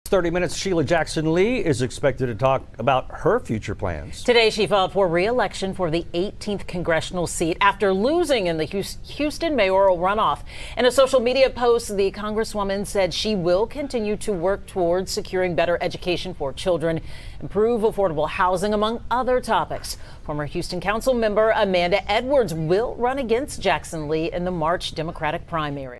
30 minutes, Sheila Jackson-Lee is expected to talk about her future plans. Today, she filed for re-election for the 18th congressional seat after losing in the Houston mayoral runoff. In a social media post, the Congresswoman said she will continue to work towards securing better education for children, improve affordable housing, among other topics. Former Houston Council member Amanda Edwards will run against Jackson-Lee in the March Democratic primary.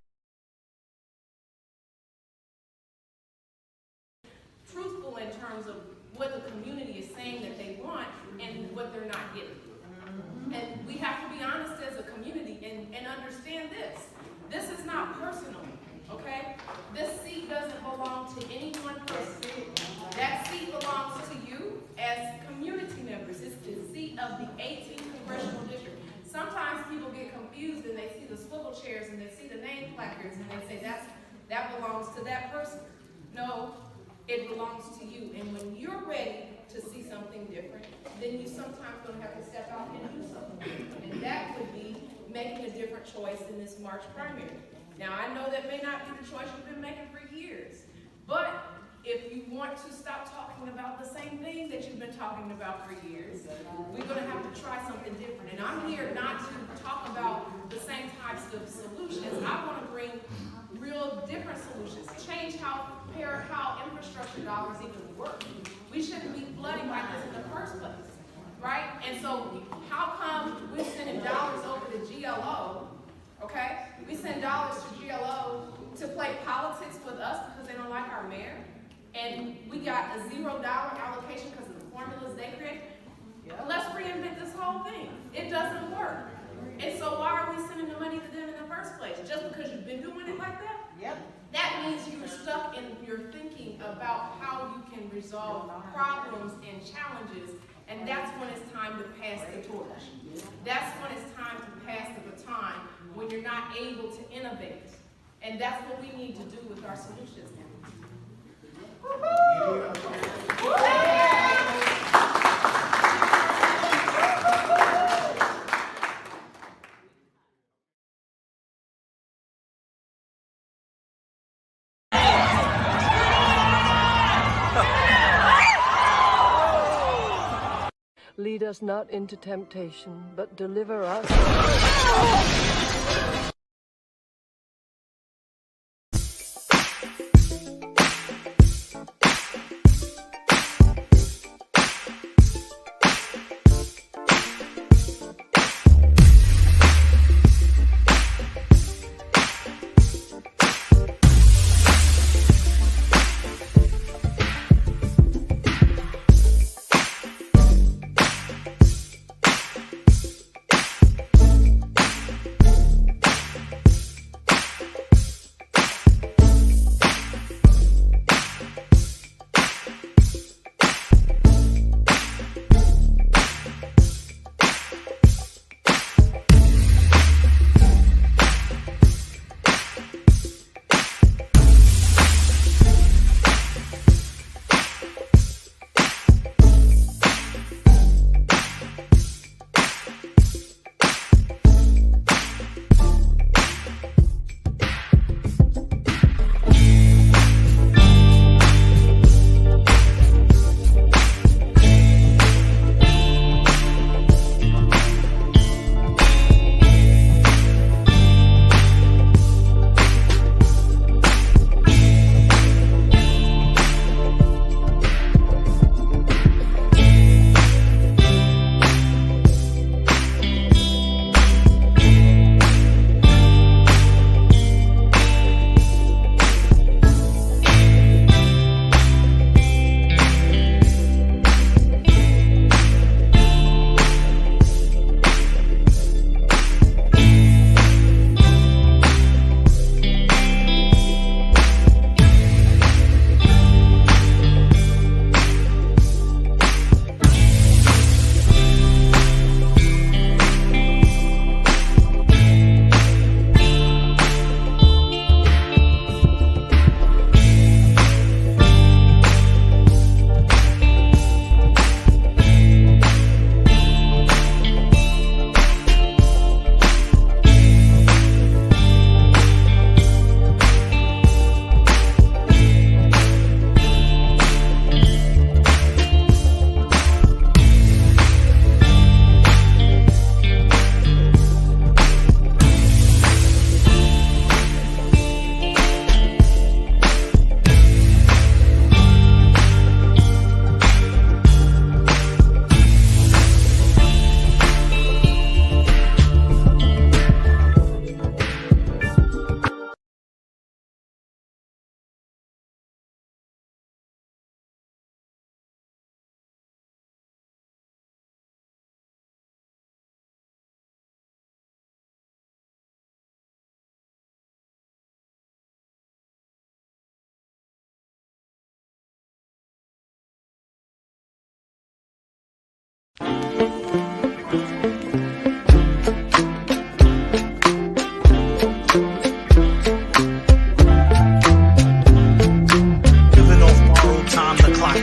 In terms of what the community is saying that they want and what they're not getting. And we have to be honest as a community and understand this. This is not personal, okay? This seat doesn't belong to any one person. That seat belongs to you as community members. It's the seat of the 18th congressional district. Sometimes people get confused and they see the swivel chairs and they see the name placards and they say that belongs to that person. No. It belongs to you, and when you're ready to see something different, then you sometimes going to have to step out and do something different. And that would be making a different choice in this March primary. Now, I know that may not be the choice you've been making for years, but if you want to stop talking about the same thing that you've been talking about for years, we're going to have to try something different. And I'm here not to talk about the same types of solutions. I want to bring real different solutions, change how infrastructure dollars even work. We shouldn't be flooding like this in the first place, right? And so how come we're sending dollars over to GLO, okay? We send dollars to GLO to play politics with us because they don't like our mayor, and we got a $0 allocation because of the formulas they create. Let's reinvent this whole thing. It doesn't work. And so why are we sending the money to them in the first place? Just because you've been doing it like that? Yep. That means you're stuck in your thinking about how you can resolve problems and challenges, and that's when it's time to pass the torch. That's when it's time to pass the baton, when you're not able to innovate. And that's what we need to do with our solutions now. Lead us not into temptation, but deliver us.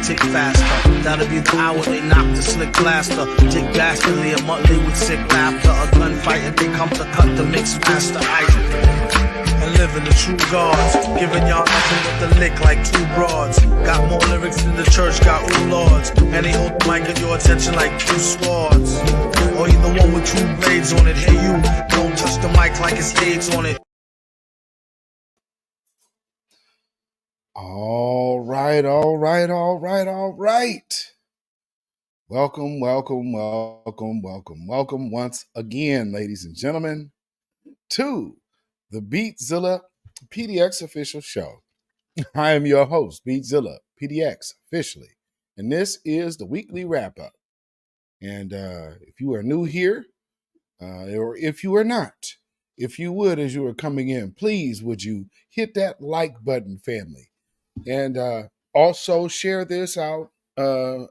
tick faster. That'll be the hour they knock the slick blaster. Dick dastardly, a monthly with sick laughter. A gunfight and they come to cut the mix faster. And living the true gods, giving y'all nothing but the lick like two broads. Got more lyrics than the church got ooh lords. And they hold the mic at your attention like two swords. Or you the one with two blades on it. Hey you, don't touch the mic like it's AIDS on it. All right. Welcome once again, ladies and gentlemen, to the beatzillapdx official show. I am your host, beatzillapdx officially, and this is the weekly wrap-up. And if you are new here, or if you are not, if you would, as you are coming in, please would you hit that like button, family. And also share this out on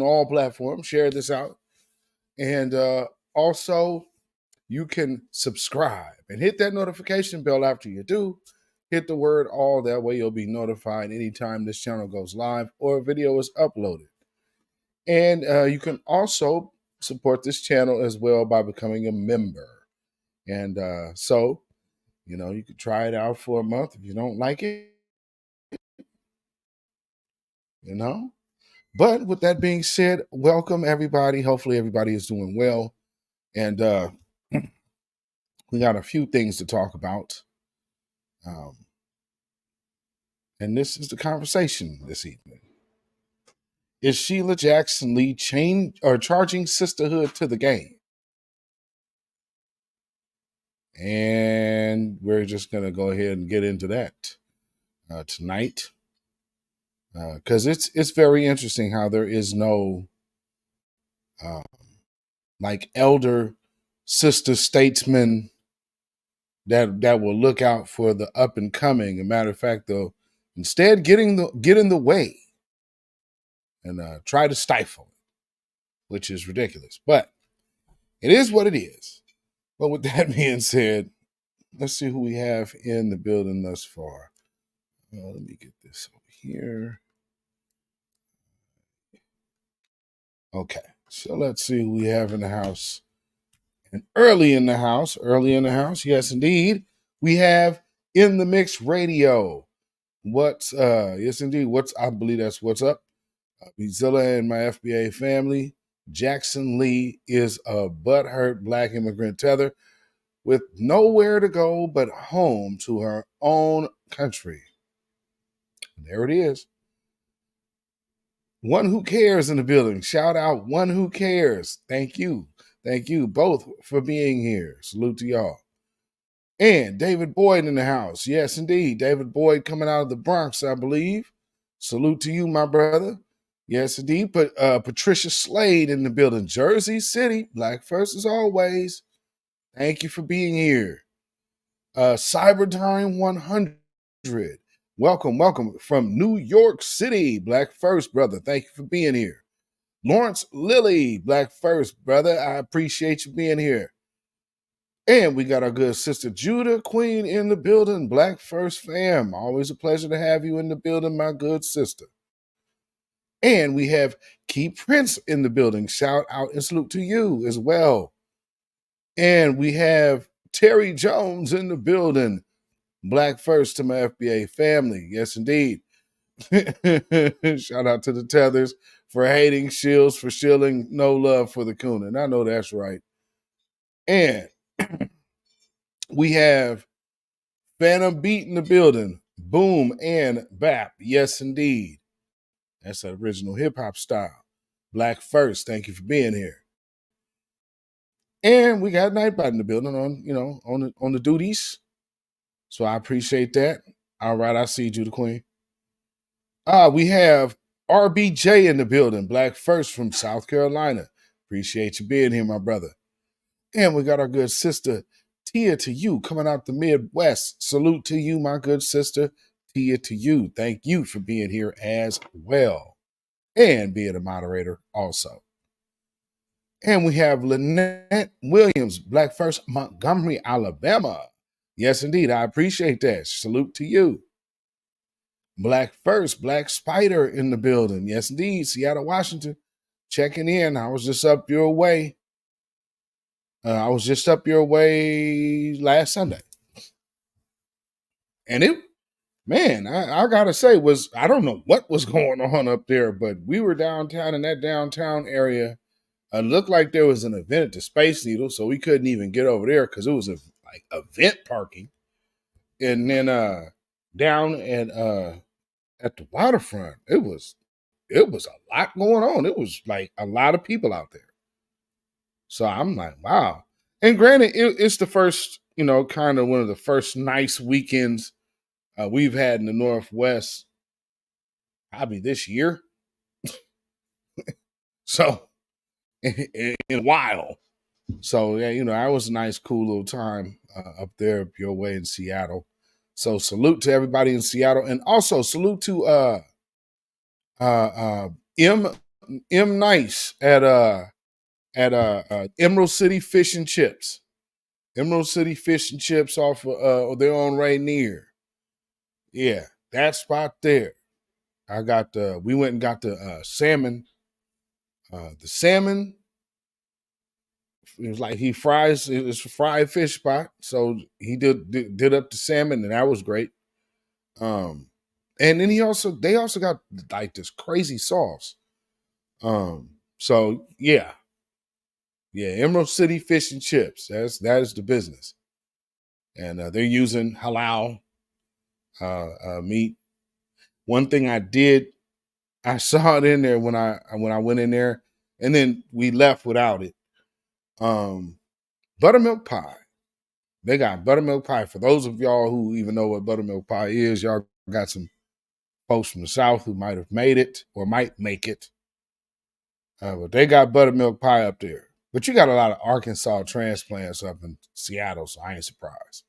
all platforms. Share this out. And also you can subscribe and hit that notification bell after you do. Hit the word all. That way you'll be notified anytime this channel goes live or a video is uploaded. And you can also support this channel as well by becoming a member. And so, you know, you can try it out for a month. If you don't like it, you know. But with that being said, welcome everybody. Hopefully everybody is doing well. And we got a few things to talk about. And this is the conversation this evening. Is Sheila Jackson Lee charging Sisterhood to the game? And we're just going to go ahead and get into that tonight. Because it's very interesting how there is no like elder sister statesman that will look out for the up and coming. As a matter of fact, though, instead get in the way and try to stifle it, which is ridiculous. But it is what it is. But with that being said, let's see who we have in the building thus far. Let me get this over here. Okay, so let's see who we have in the house. And early in the house, yes, indeed, we have In the Mix Radio. Yes, indeed, I believe that's what's up. Beatzilla and my FBA family. Jackson Lee is a butthurt black immigrant tether with nowhere to go but home to her own country. And there it is. One Who Cares in the building. Shout out One Who Cares. Thank you. Thank you both for being here. Salute to y'all. And David Boyd in the house. Yes, indeed. David Boyd coming out of the Bronx, I believe. Salute to you, my brother. Yes, indeed. But Patricia Slade in the building. Jersey City. Black first as always. Thank you for being here. Cybertime 100. Welcome from New York City. Black first, brother. Thank you for being here. Lawrence Lilly, Black first, brother. I appreciate you being here. And we got our good sister Judah Queen in the building. Black first fam. Always a pleasure to have you in the building, my good sister. And we have Key Prince in the building. Shout out and salute to you as well. And we have Terry Jones in the building. Black first to my FBA family. Yes, indeed. Shout out to the Tethers for hating Shields, for shielding no love for the Coonan. I know that's right. And we have Phantom Beat in the building. Boom and bap. Yes, indeed. That's the original hip-hop style. Black first. Thank you for being here. And we got Nightbot in the building on the duties. So I appreciate that. All right, I see you, the Queen. We have RBJ in the building. Black first from South Carolina. Appreciate you being here, my brother. And we got our good sister, Tia to you, coming out the Midwest. Salute to you, my good sister. Tia to you. Thank you for being here as well. And being a moderator also. And we have Lynette Williams, Black first, Montgomery, Alabama. Yes, indeed. I appreciate that. Salute to you. Black First, Black Spider in the building. Yes, indeed. Seattle, Washington. Checking in. I was just up your way. Last Sunday. And I gotta say, I don't know what was going on up there, but we were downtown in that downtown area. It looked like there was an event at the Space Needle, so we couldn't even get over there because it was like event parking. And then down at the waterfront, it was a lot going on. It was like a lot of people out there. So I'm like, wow. And granted, it's the first, kind of one of the first nice weekends we've had in the Northwest, probably this year. So in a while. So yeah, that was a nice, cool little time up there up your way in Seattle. So salute to everybody in Seattle, and also salute to M Nice at Emerald City Fish and Chips. Emerald City Fish and Chips off of they're on Rainier. Yeah, that spot there. We went and got the salmon. The salmon, it was like it was a fried fish spot. So he did up the salmon, and that was great. And then they also got like this crazy sauce. So yeah, Emerald City Fish and Chips. That is the business, and they're using halal meat. One thing I saw it in there when I went in there, and then we left without it. Buttermilk pie. They got buttermilk pie. For those of y'all who even know what buttermilk pie is, y'all got some folks from the South who might have made it or might make it. But they got buttermilk pie up there. But you got a lot of Arkansas transplants up in Seattle, so I ain't surprised.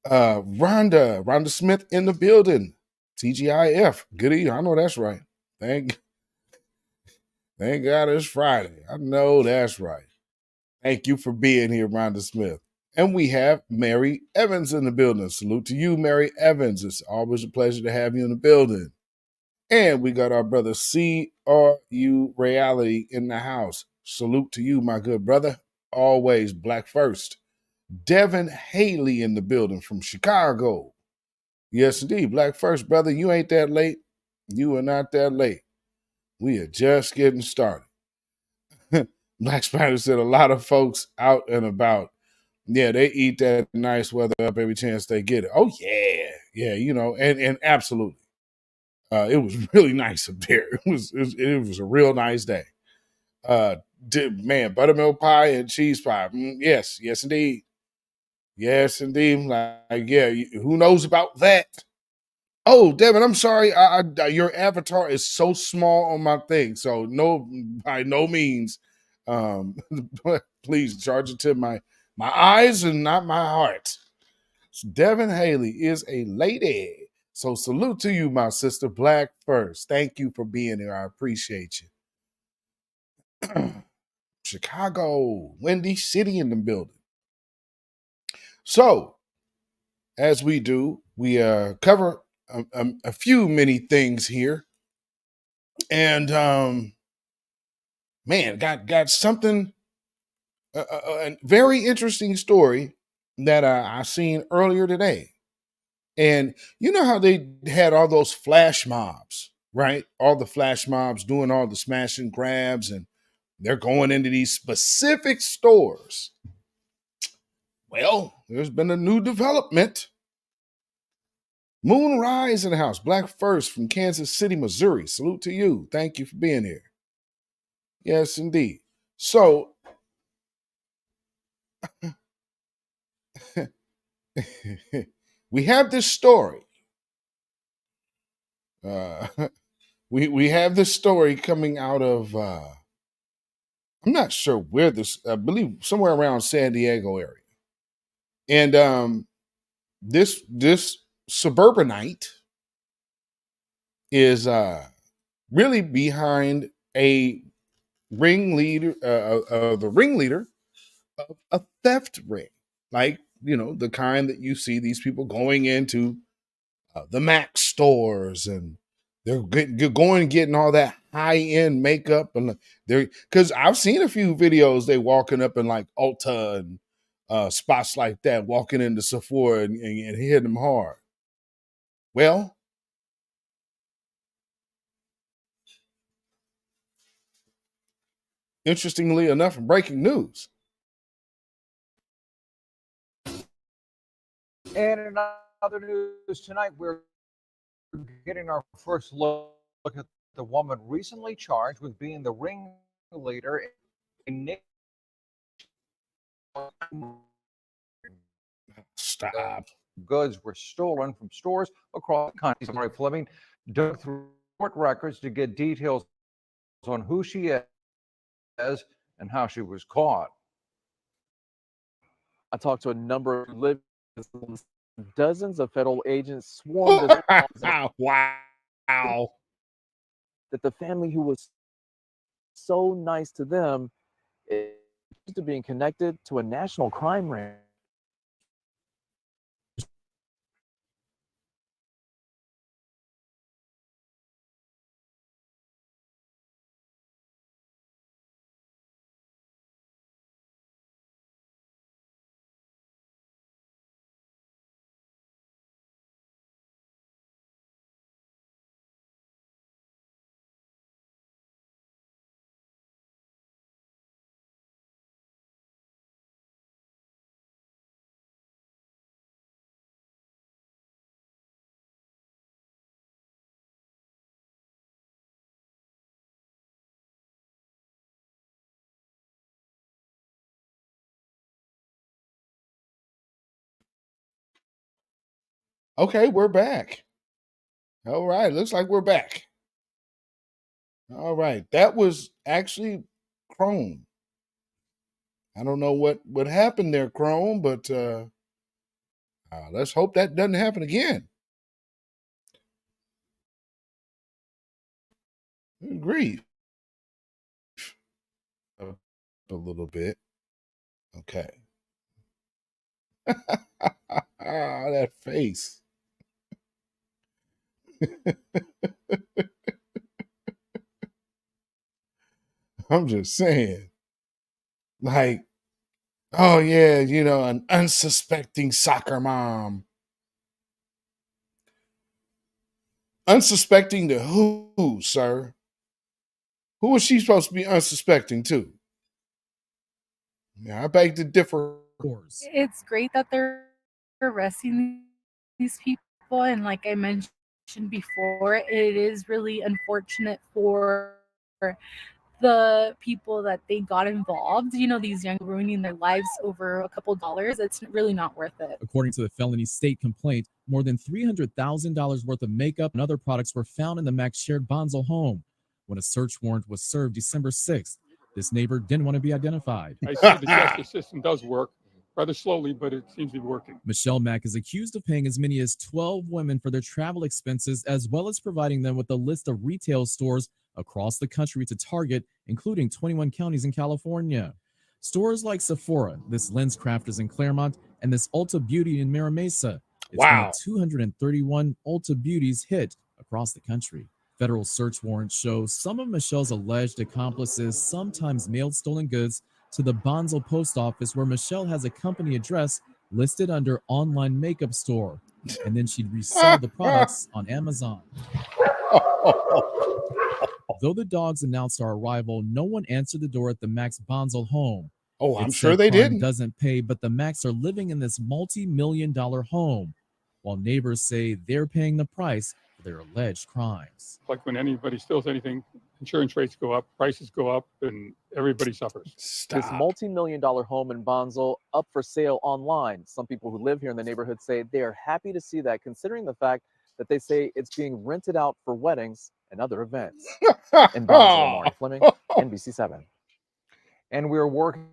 Rhonda Smith in the building. TGIF. Good evening. I know that's right. Thank God it's Friday. I know that's right. Thank you for being here, Rhonda Smith. And we have Mary Evans in the building. Salute to you, Mary Evans. It's always a pleasure to have you in the building. And we got our brother CRU Reality in the house. Salute to you, my good brother. Always Black First. Devin Haley in the building from Chicago. Yes, indeed. Black First, brother. You ain't that late. You are not that late. We are just getting started. Black Spider said a lot of folks out and about. Yeah, they eat that nice weather up every chance they get it. Oh, yeah. Yeah, and absolutely. It was really nice up there. It was a real nice day. Buttermilk pie and cheese pie. Yes, indeed. Yes, indeed. Like, yeah, who knows about that? Oh, Devin, I'm sorry. Your avatar is so small on my thing. So no, by no means, please charge it to my eyes and not my heart. Devin Haley is a lady. So salute to you, my sister, Black First. Thank you for being here. I appreciate you. Chicago, Windy City in the building. So, as we do, we cover a few many things here, and got something, a very interesting story that I seen earlier today. And you know how they had all those flash mobs, right? All the flash mobs doing all the smash and grabs, and they're going into these specific stores. Well, there's been a new development. Moonrise in the house. Black First from Kansas City, Missouri. Salute to you. Thank you for being here. Yes, indeed. So, we have this story. We have this story coming out of, I'm not sure where this, I believe somewhere around San Diego area. And this suburbanite is really behind the ringleader of a theft ring, like the kind that you see these people going into the Mac stores, and they're going and getting all that high end makeup, and they're because I've seen a few videos they walking up in like Ulta and spots like that, walking into Sephora and hitting them hard. Well, interestingly enough, in breaking news. And in other news tonight, we're getting our first look at the woman recently charged with being the ringleader in Stop. goods were stolen from stores across the country. Mary Fleming dug through court records to get details on who she is and how she was caught. I talked to a number of living. Dozens of federal agents swarmed the Wow. that the family who was so nice to them is to being connected to a national crime ring. Okay, we're back. All right, looks like we're back. All right, that was actually Chrome. I don't know what happened there, Chrome, but let's hope that doesn't happen again. Grief. A little bit. Okay. That face. I'm just saying. Like, oh yeah, an unsuspecting soccer mom. Unsuspecting to who, sir? Who was she supposed to be unsuspecting to? Yeah, I beg to differ. It's great that they're arresting these people, and like I mentioned before, it is really unfortunate for the people that they got involved. These young ruining their lives over a couple dollars. It's really not worth it. According to the felony state complaint, more than $300,000 worth of makeup and other products were found in the Max shared Bonzel home when a search warrant was served December 6th. This neighbor didn't want to be identified. I see the justice system does work rather slowly, but it seems to be working. Michelle Mack is accused of paying as many as 12 women for their travel expenses, as well as providing them with a list of retail stores across the country to target, including 21 counties in California. Stores like Sephora, this Lens Crafters in Claremont, and this Ulta Beauty in Mira Mesa. It's one of 231 Ulta Beauties hit across the country. Federal search warrants show some of Michelle's alleged accomplices sometimes mailed stolen goods to the Bonzel post office, where Michelle has a company address listed under online makeup store, and then she'd resell the products on Amazon. Though the dogs announced our arrival, no one answered the door at the Max Bonzel home. Oh, I'm sure they didn't. Doesn't pay, but the Max are living in this multi-million-dollar home, while neighbors say they're paying the price for their alleged crimes. Like when anybody steals anything, insurance rates go up, prices go up, and everybody suffers. Stop. This multi-million-dollar home in Bonzel up for sale online. Some people who live here in the neighborhood say they are happy to see that, considering the fact that they say it's being rented out for weddings and other events. In Bonzel, Marty Fleming, NBC7. And we're working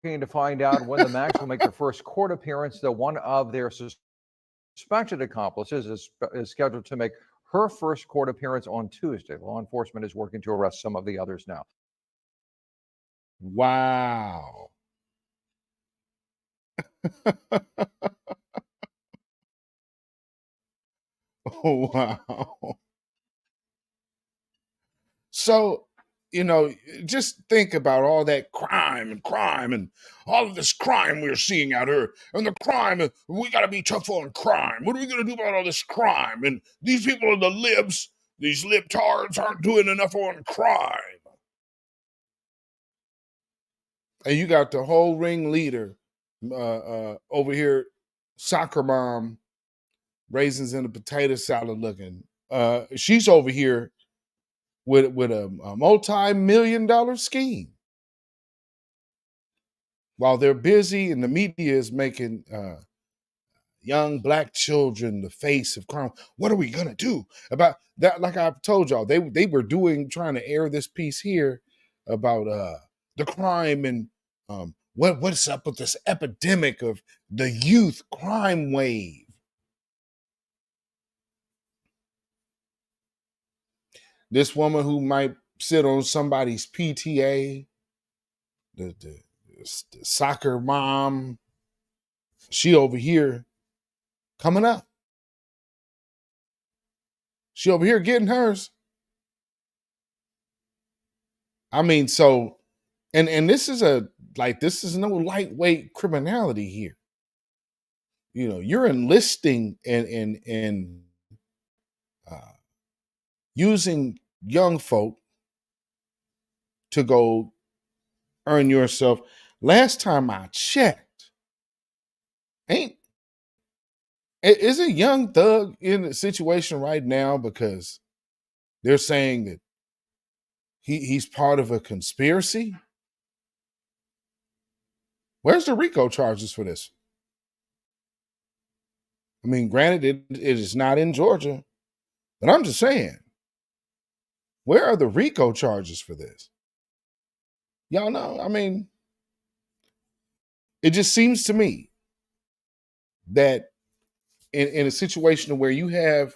to find out when the Max will make their first court appearance, though one of their suspected accomplices is scheduled to make her first court appearance on Tuesday. Law enforcement is working to arrest some of the others now. Wow. Wow. So, just think about all that crime and all of this crime we're seeing out here. And the crime, we got to be tough on crime. What are we going to do about all this crime? And these people are the libs. These libtards aren't doing enough on crime. And you got the whole ringleader over here, soccer mom, raisins in a potato salad looking. She's over here with a multi-million-dollar scheme, while they're busy and the media is making young Black children the face of crime. What are we gonna do about that? Like I've told y'all, they were trying to air this piece here about the crime and what's up with this epidemic of the youth crime wave. This woman who might sit on somebody's PTA, the soccer mom, she over here coming up. She over here getting hers. I mean, so, and this is this is no lightweight criminality here. You're enlisting and using young folk to go earn yourself. Last time I checked, is a young thug in a situation right now because they're saying that he's part of a conspiracy? Where's the RICO charges for this? I mean, granted, it is not in Georgia, but I'm just saying, where are the RICO charges for this? Y'all know, I mean, it just seems to me that in a situation where you have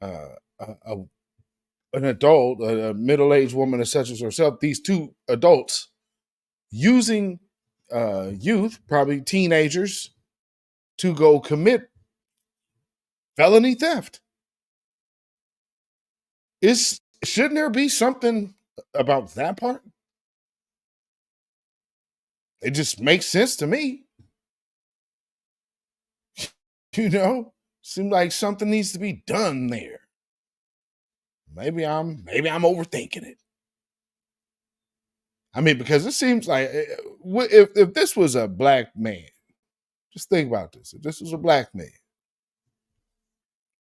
an adult, a middle-aged woman such as herself, these two adults using youth, probably teenagers, to go commit felony theft. Shouldn't there be something about that part? It just makes sense to me. Seems like something needs to be done there. Maybe I'm overthinking it. I mean, because it seems like if this was a Black man, just think about this. If this was a Black man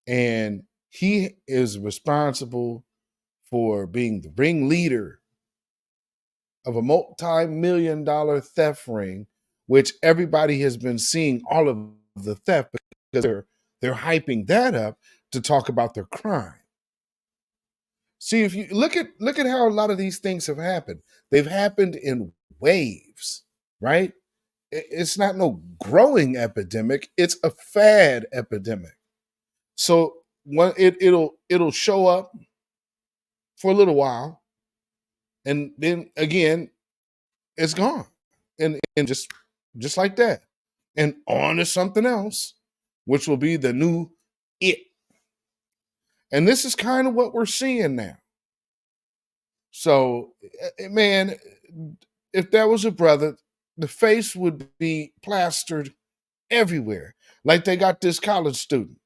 and he is responsible for being the ringleader of a multi-million-dollar theft ring, which everybody has been seeing all of the theft because they're hyping that up to talk about their crime. See, if you look at how a lot of these things have happened, they've happened in waves, right? It's not no growing epidemic; it's a fad epidemic. So it'll show up for a little while, and then again, it's gone, and just like that, and on to something else, which will be the new it. And this is kind of what we're seeing now. So, man, if that was a brother, the face would be plastered everywhere. Like they got this college student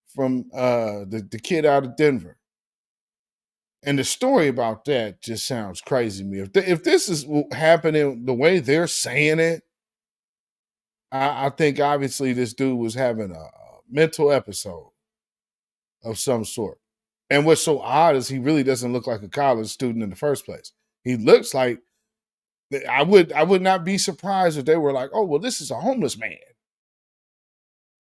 from the kid out of Denver. And the story about that just sounds crazy to me. If this is happening the way they're saying it, I think obviously this dude was having a mental episode of some sort. And what's so odd is he really doesn't look like a college student in the first place. He looks like I would not be surprised if they were like, oh, well, this is a homeless man.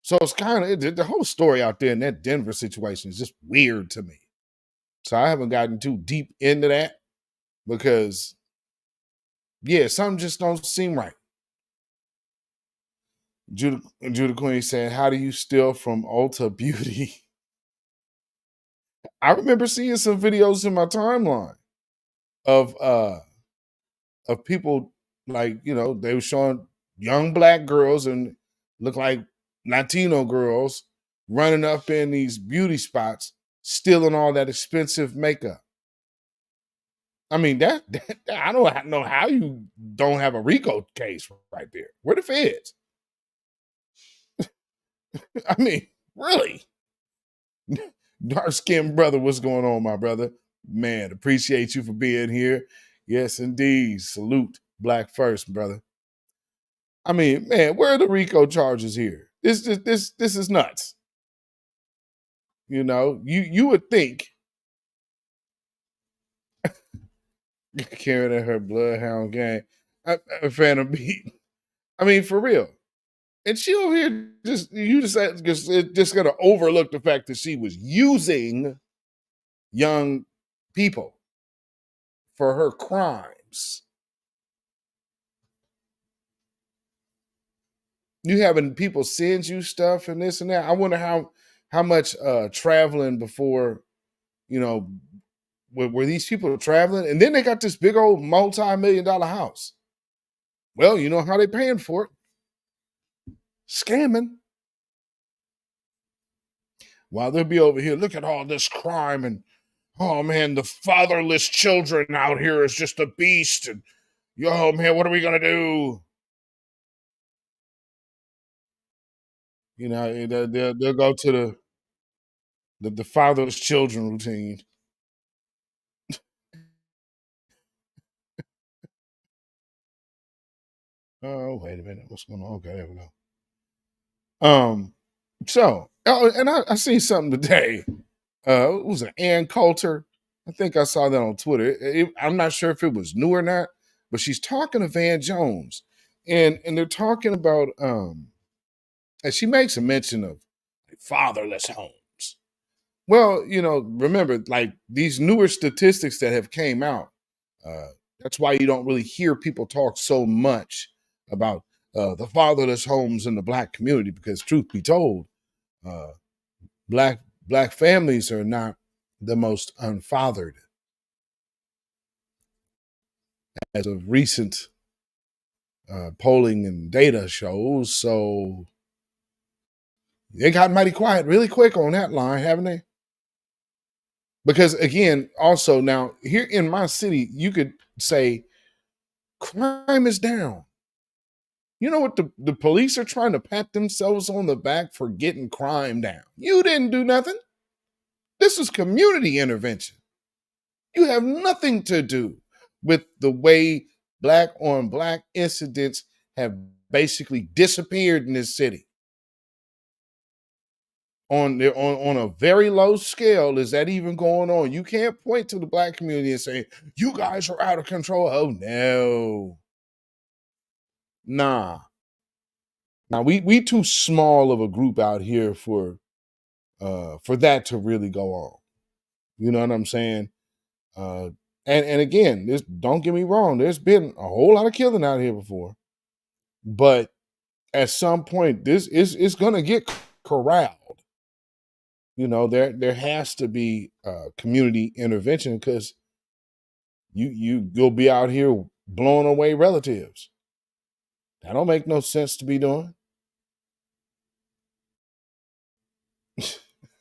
So it's kind of the whole story out there in that Denver situation is just weird to me. So I haven't gotten too deep into that because, yeah, something just don't seem right. Judah Queen saying, how do you steal from Ulta Beauty? I remember seeing some videos in my timeline of people like, they were showing young Black girls and look like Latino girls running up in these beauty spots, stealing all that expensive makeup. I mean, that I don't know how you don't have a RICO case right there. Where the feds? I mean, really? Dark skinned brother, what's going on, my brother? Man, appreciate you for being here. Yes, indeed. Salute Black First, brother. I mean, man, where are the RICO charges here? This is nuts. You know, you would think Karen and her bloodhound gang. A fan of beat. I mean, for real. And she over here just gonna overlook the fact that she was using young people for her crimes. You having people send you stuff and this and that. I wonder how much traveling before, you know, were these people traveling? And then they got this big old multi-million-dollar house. Well, you know how they paying for it. Scamming. While they'll be over here, look at all this crime and oh man, the fatherless children out here is just a beast. And yo, man, what are we gonna do? You know, they'll go to the fatherless children routine. Oh, wait a minute, what's going on? Okay, there we go. So, oh, and I seen something today. It was an Ann Coulter. I think I saw that on Twitter. I'm not sure if it was new or not, but she's talking to Van Jones, and they're talking about and she makes a mention of fatherless homes. Well, you know, remember, like these newer statistics that have came out. That's why you don't really hear people talk so much about the fatherless homes in the Black community, because truth be told, uh, black families are not the most unfathered, as of recent polling and data shows. So they got mighty quiet really quick on that line, haven't they? Because again, also now here in my city, you could say crime is down. You know what? The police are trying to pat themselves on the back for getting crime down. You didn't do nothing. This is community intervention. You have nothing to do with the way Black on Black incidents have basically disappeared in this city. On a very low scale, is that even going on? You can't point to the Black community and say, you guys are out of control. Oh no. Nah. Now we too small of a group out here for that to really go on. You know what I'm saying? And again, this, don't get me wrong, there's been a whole lot of killing out here before. But at some point, this is gonna get corralled. You know, there has to be community intervention, because you'll be out here blowing away relatives. That don't make no sense to be doing.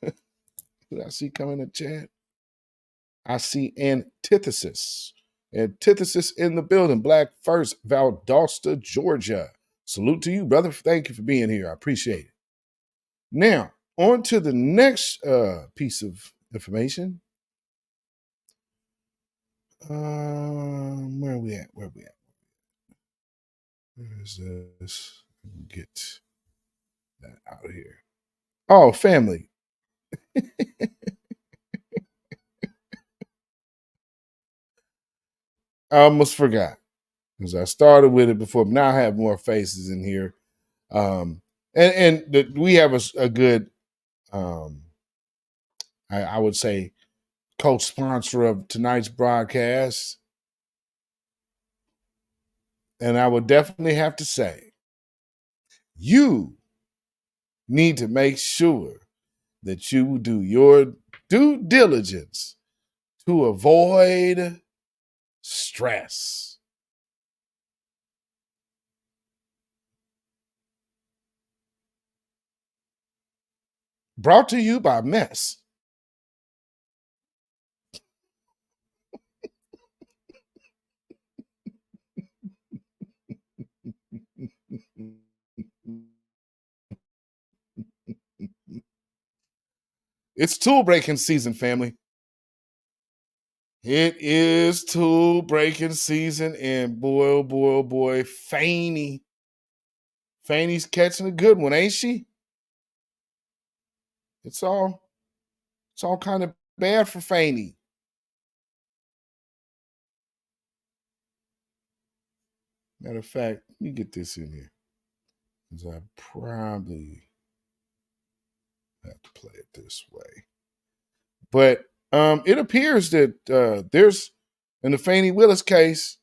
Who I see coming in the chat? I see antithesis. Antithesis in the building. Black First, Valdosta, Georgia. Salute to you, brother. Thank you for being here. I appreciate it. Now, on to the next piece of information. Where are we at? Where is this? Get that out of here. Oh, family. I almost forgot, because I started with it before, but now I have more faces in here. We have a good, I would say, co-sponsor of tonight's broadcast. And I would definitely have to say, you need to make sure that you do your due diligence to avoid stress. Brought to you by Mess. It's tool breaking season, family. It is tool breaking season, and boy, oh boy, oh boy, Fanny's catching a good one, ain't she? It's all kind of bad for Fanny. Matter of fact, let me get this in here, because I probably have to play it this way. But it appears that there's, in the Fannie Willis case,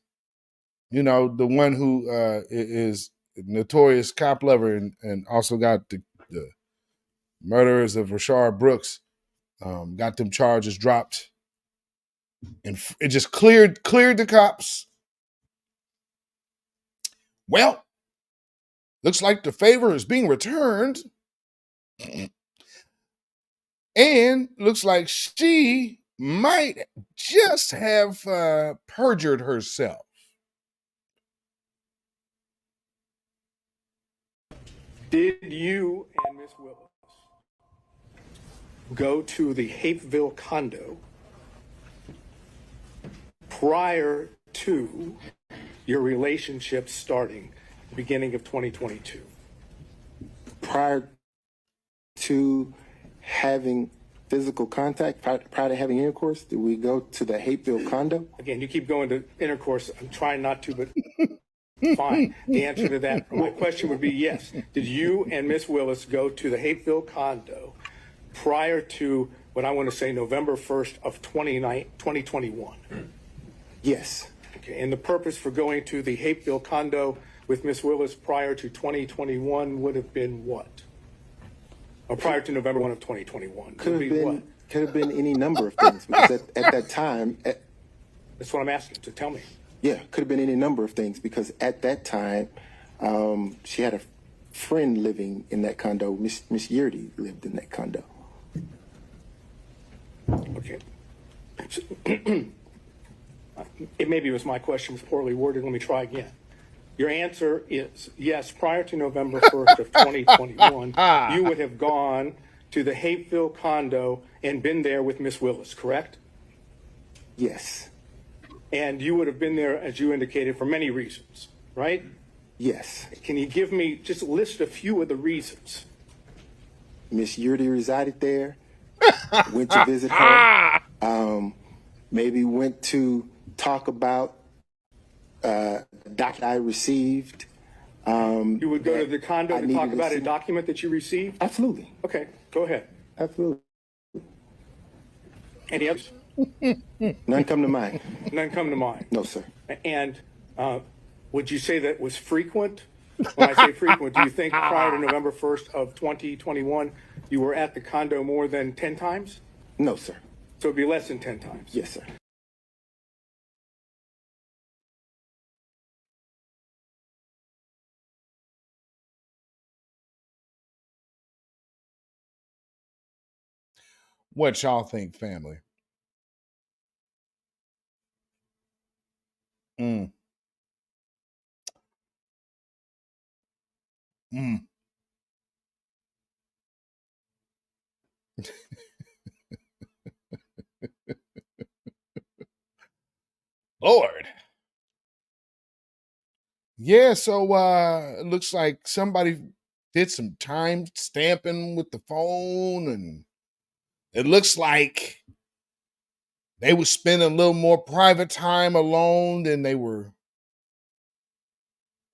you know, the one who is a notorious cop lover and also got the murderers of Rashard Brooks, got them charges dropped, and it just cleared the cops. Well, looks like the favor is being returned, and looks like she might just have perjured herself. Did you and Miss Willis go to the Hapeville condo prior to your relationship starting the beginning of 2022? Prior to having physical contact, prior to having intercourse, did we go to the Hapeville condo? Again, you keep going to intercourse. I'm trying not to, but fine. The answer to that, my question would be yes. Did you and Miss Willis go to the Hapeville condo prior to what I want to say November 1st of 2021? Yes. Okay, and the purpose for going to the Hapeville condo with Miss Willis prior to 2021 would have been what? Or prior to November 1 of 2021? Could have been any number of things, because at that time... That's what I'm asking, so tell me. Yeah, could have been any number of things, because at that time, she had a friend living in that condo. Miss Yurdy lived in that condo. Okay. Maybe it was my question was poorly worded. Let me try again. Your answer is yes, prior to November 1st of 2021, you would have gone to the Hapeville condo and been there with Miss Willis, correct? Yes. And you would have been there, as you indicated, for many reasons, right? Yes. Can you give me, just list a few of the reasons? Miss Yurdy resided there, went to visit her, maybe went to talk about document I received. You would go to the condo to talk about a document that you received? Absolutely. Okay, go ahead. Absolutely. Any others? None come to mind. None come to mind? No, sir. And would you say that was frequent? When I say frequent, do you think prior to November 1st of 2021, you were at the condo more than 10 times? No, sir. So it'd be less than 10 times? Yes, sir. What y'all think, family? Mm. Lord. Yeah, so it looks like somebody did some time stamping with the phone, and it looks like they were spending a little more private time alone than they were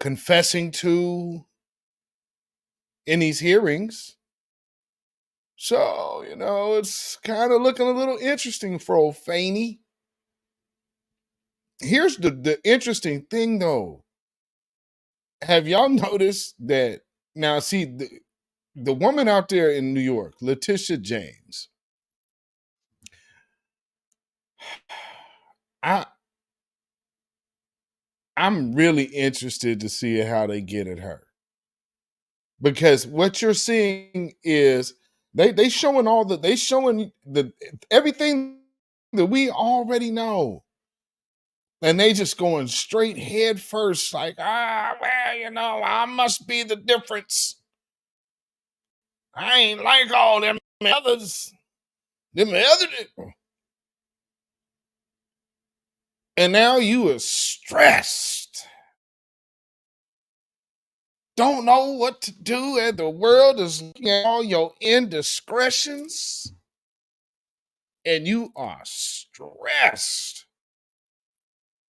confessing to in these hearings. So, you know, it's kind of looking a little interesting for old Fanny. Here's the interesting thing, though. Have y'all noticed that now? See, the woman out there in New York, Letitia James. I'm really interested to see how they get at her, because what you're seeing is They showing the everything that we already know. And they just going straight head first, like, well, I must be the difference. I ain't like all them others. And now you are stressed. Don't know what to do, and the world is looking at all your indiscretions. And you are stressed.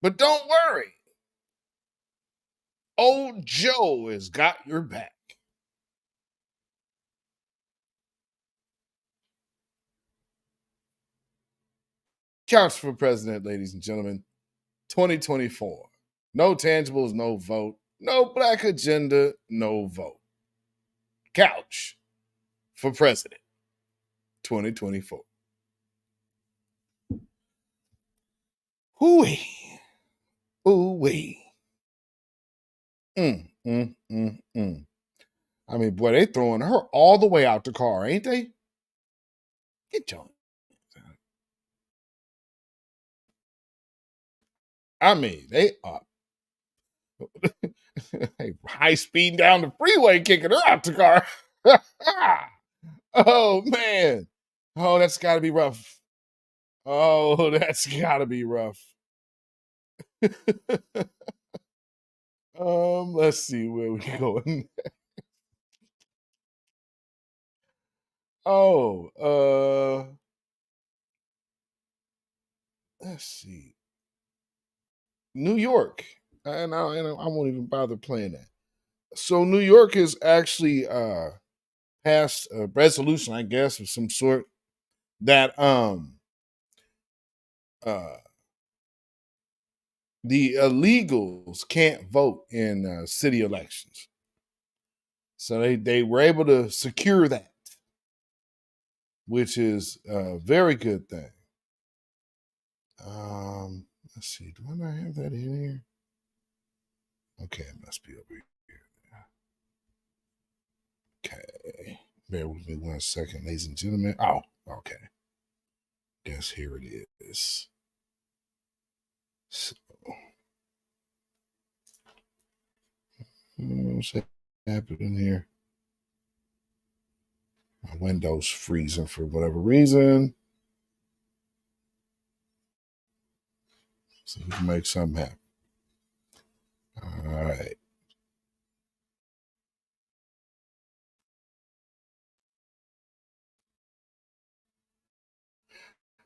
But don't worry. Old Joe has got your back. Couch for President, ladies and gentlemen. 2024. No tangibles, no vote. No black agenda, no vote. Couch for President. 2024. Hoo-wee. Ooh-wee. I mean, boy, they throwing her all the way out the car, ain't they? Get your... I mean, they are high speed down the freeway, kicking her out the car. Oh, man. Oh, that's got to be rough. Oh, that's got to be rough. Let's see where we're going. Let's see. New York. And I won't even bother playing that. So New York has actually passed a resolution, I guess, of some sort that the illegals can't vote in city elections. So they were able to secure that, which is a very good thing. Let's see. Do I not have that in here? Okay, it must be over here. Okay. Bear with me 1 second, ladies and gentlemen. Oh, okay. Guess here it is. So, what's happening here? My window's freezing for whatever reason. So we can make something happen. All right.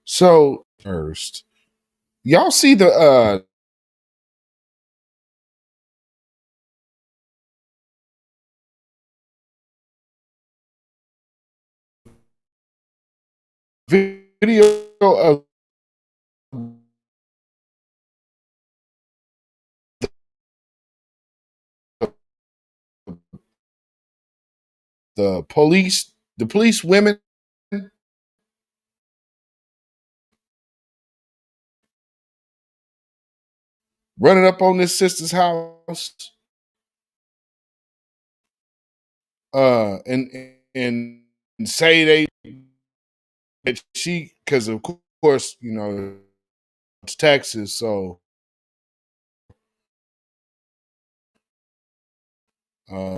So first, y'all see the video of the police women running up on this sister's house, and say that she, because of course, it's Texas, so uh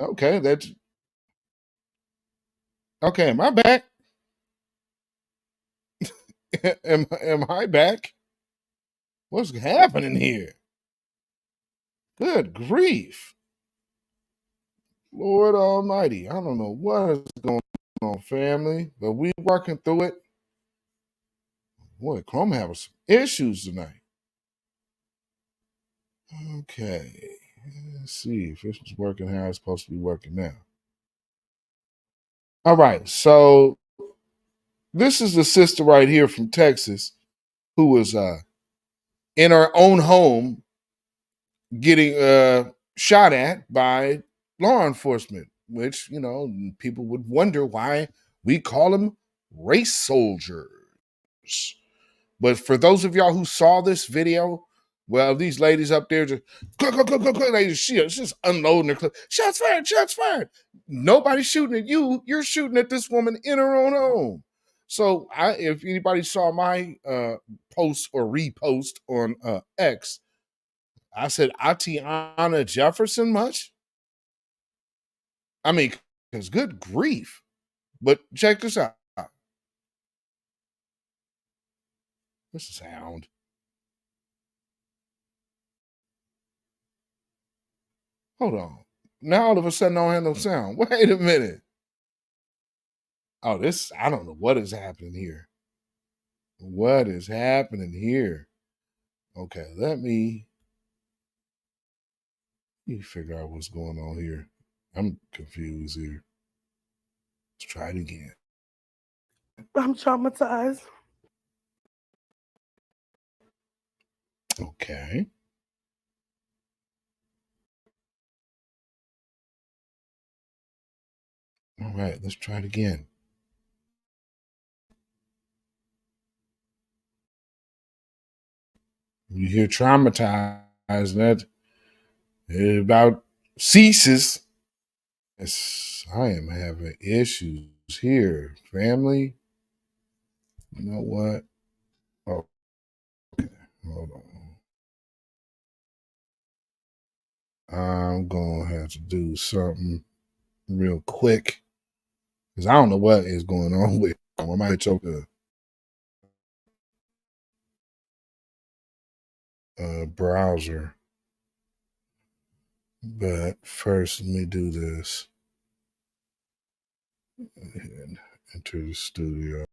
Okay, that's okay. Am I back? am I back? What's happening here? Good grief. Lord Almighty. I don't know what is going on, family, but we working through it. Boy, Chrome having some issues tonight. Okay. Let's see if this is working how it's supposed to be working now. All right. So this is the sister right here from Texas who was in her own home getting shot at by law enforcement, which, you know, people would wonder why we call them race soldiers. But for those of y'all who saw this video, well, these ladies up there just just unloading their clip. Shots fired, shots fired. Nobody's shooting at you. You're shooting at this woman in her own home. So if anybody saw my post or repost on X, I said, Atiana Jefferson much? I mean, because good grief. But check this out. What's the sound? Hold on. Now all of a sudden I don't have no sound. Wait a minute. Oh, I don't know what is happening here. What is happening here? Okay, let me figure out what's going on here. I'm confused here. Let's try it again. I'm traumatized. Okay. All right, let's try it again. You hear traumatized, that it about ceases. Yes, I am having issues here, family. You know what? Oh, okay. Hold on. I'm going to have to do something real quick because I don't know what is going on with. I might choke the browser. But first, let me do this. And enter the studio.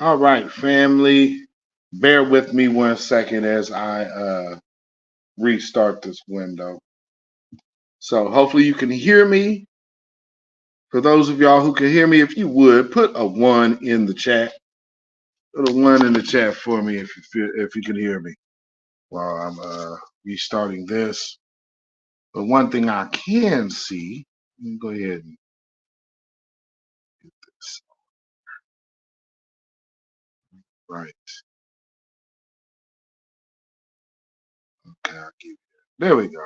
All right, family. Bear with me 1 second as I restart this window. So hopefully you can hear me. For those of y'all who can hear me, if you would put a 1 in the chat. Put a 1 in the chat for me if you can hear me while I'm restarting this. But one thing I can see, let me go ahead and get this right. Okay, I'll give you that. There we go.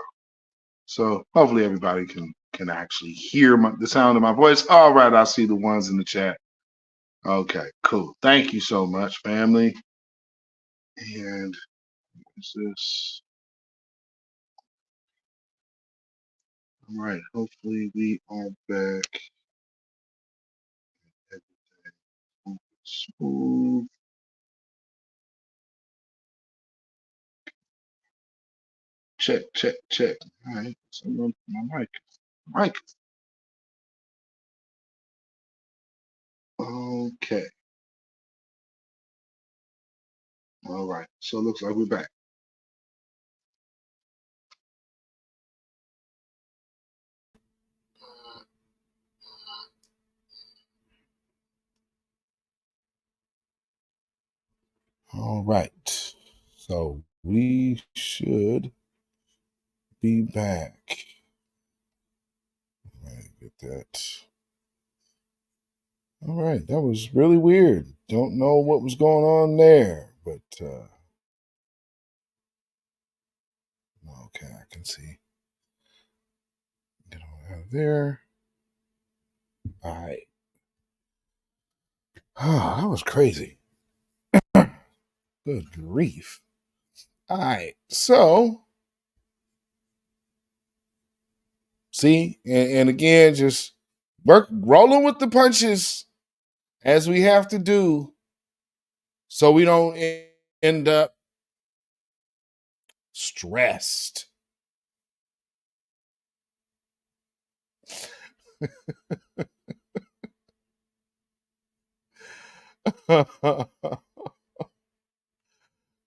So hopefully everybody can actually hear the sound of my voice. All right, I see the ones in the chat. Okay, cool. Thank you so much, family. And what's this? All right, hopefully we are back. Everything smooth. Check, check, check. All right, so my mic. Okay. All right. So it looks like we're back. All right. So we should be back. Right, get that. All right, that was really weird. Don't know what was going on there, but okay, I can see. Get on out of there. All right. Oh, that was crazy. Good grief. All right, so see, and again, just rolling with the punches as we have to do, so we don't end up stressed.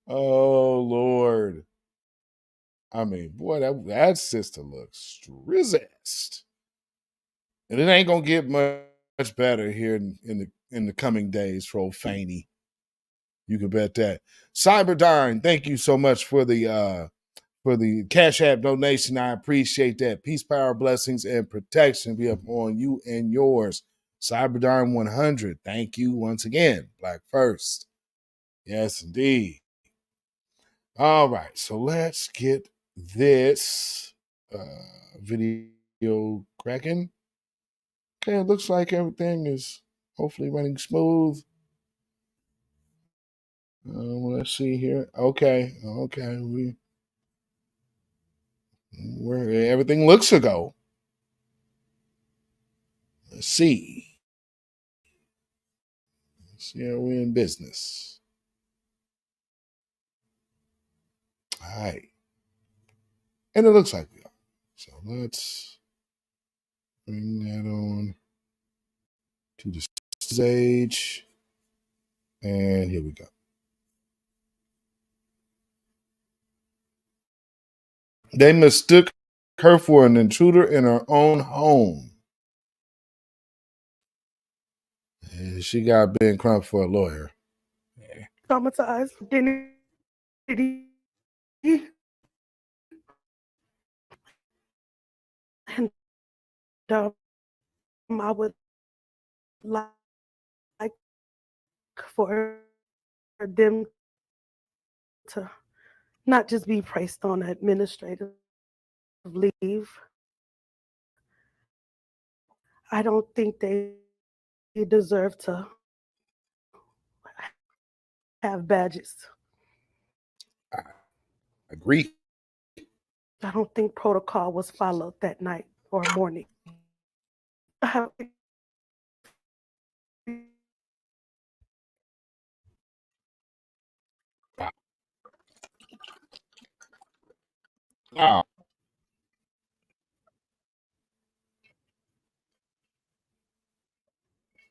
Oh Lord. I mean, boy, that sister looks stressed. And it ain't gonna get much better here in the coming days for old Fanny. You can bet that. Cyberdarn, thank you so much for the Cash App donation. I appreciate that. Peace, power, blessings, and protection be upon you and yours. Cyberdarn 100, thank you once again. Black first. Yes, indeed. All right, so let's get this video cracking. Okay, it looks like everything is hopefully running smooth. Let's see here. Okay, where everything looks to go. Let's see. How we're in business. All right, and it looks like we are. So let's bring that on to the stage, and here we go. They mistook her for an intruder in her own home. And she got Ben Crump for a lawyer. Traumatized identity. And I would like for them to not just be placed on administrative leave. I don't think they deserve to have badges. I agree. I don't think protocol was followed that night or morning. Wow.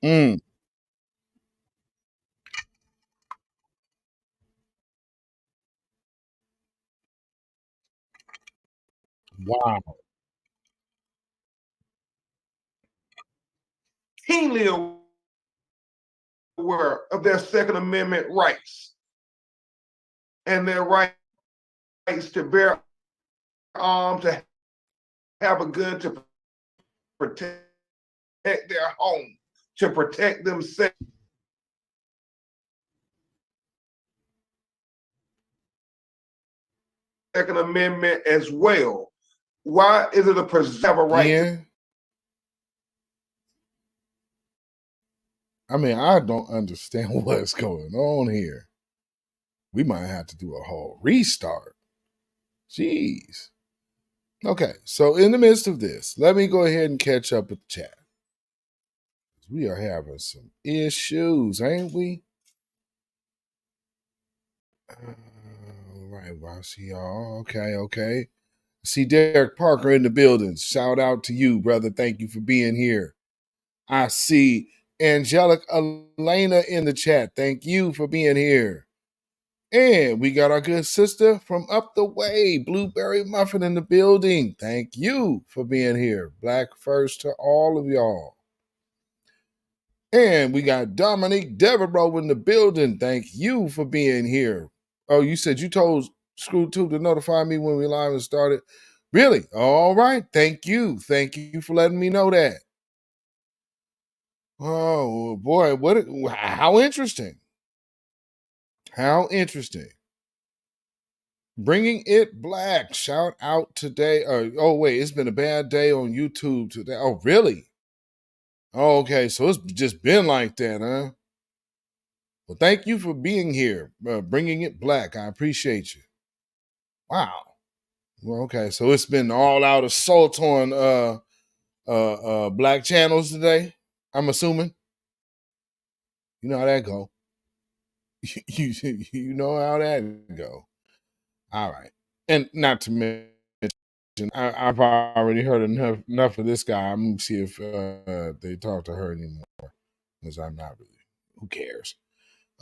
Mm. Wow. Keenly aware of their Second Amendment rights and their rights to bear arms, to have a gun, to protect their home, to protect themselves. Second Amendment as well. Why is it a preserve a right? Yeah. I mean, I don't understand what's going on here. We might have to do a whole restart. Jeez. Okay, so in the midst of this, let me go ahead and catch up with the chat. We are having some issues, ain't we? All right, well, I see y'all. Okay. I see Derek Parker in the building. Shout out to you, brother. Thank you for being here. I see Angelic Elena in the chat. Thank you for being here. And we got our good sister from up the way, Blueberry Muffin in the building. Thank you for being here. Black first to all of y'all. And we got Dominique Devereaux in the building. Thank you for being here. Oh, you said you told Screw 2 to notify me when we live and started. Really? All right. Thank you. Thank you for letting me know that. Oh boy, how interesting. How interesting. Bringing it black. Shout out today. Oh wait, it's been a bad day on YouTube today. Oh really? Oh, okay, so it's just been like that, huh? Well, thank you for being here, bringing it black. I appreciate you. Wow. Well, okay, so it's been all out assault on black channels today. I'm assuming. You know how that go. You know how that go. All right, and not to mention, I've already heard enough of this guy. I'm gonna see if they talk to her anymore, because I'm not really. Who cares?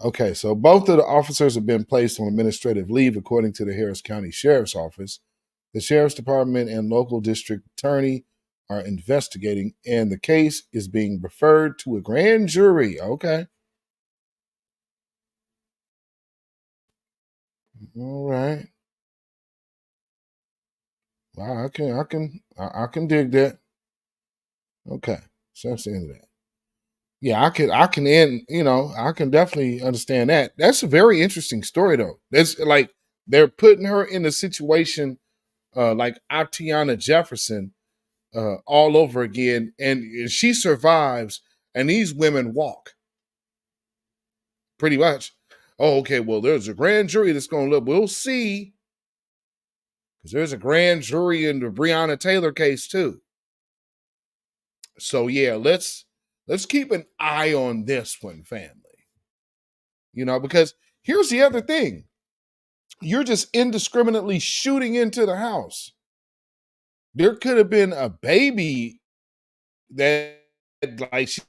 Okay, so both of the officers have been placed on administrative leave, according to the Harris County Sheriff's Office. The Sheriff's Department and local district attorney are investigating, and the case is being referred to a grand jury. Okay. All right. Wow, I can dig that. Okay. So that's the end of that. Yeah, I can end, I can definitely understand that. That's a very interesting story though. That's like they're putting her in a situation like Atiana Jefferson all over again, and she survives, and these women walk pretty much. Oh, okay. Well, there's a grand jury that's going to look. We'll see, because there's a grand jury in the Breonna Taylor case too. So yeah, let's keep an eye on this one, family. Because here's the other thing: you're just indiscriminately shooting into the house. There could have been a baby that, like she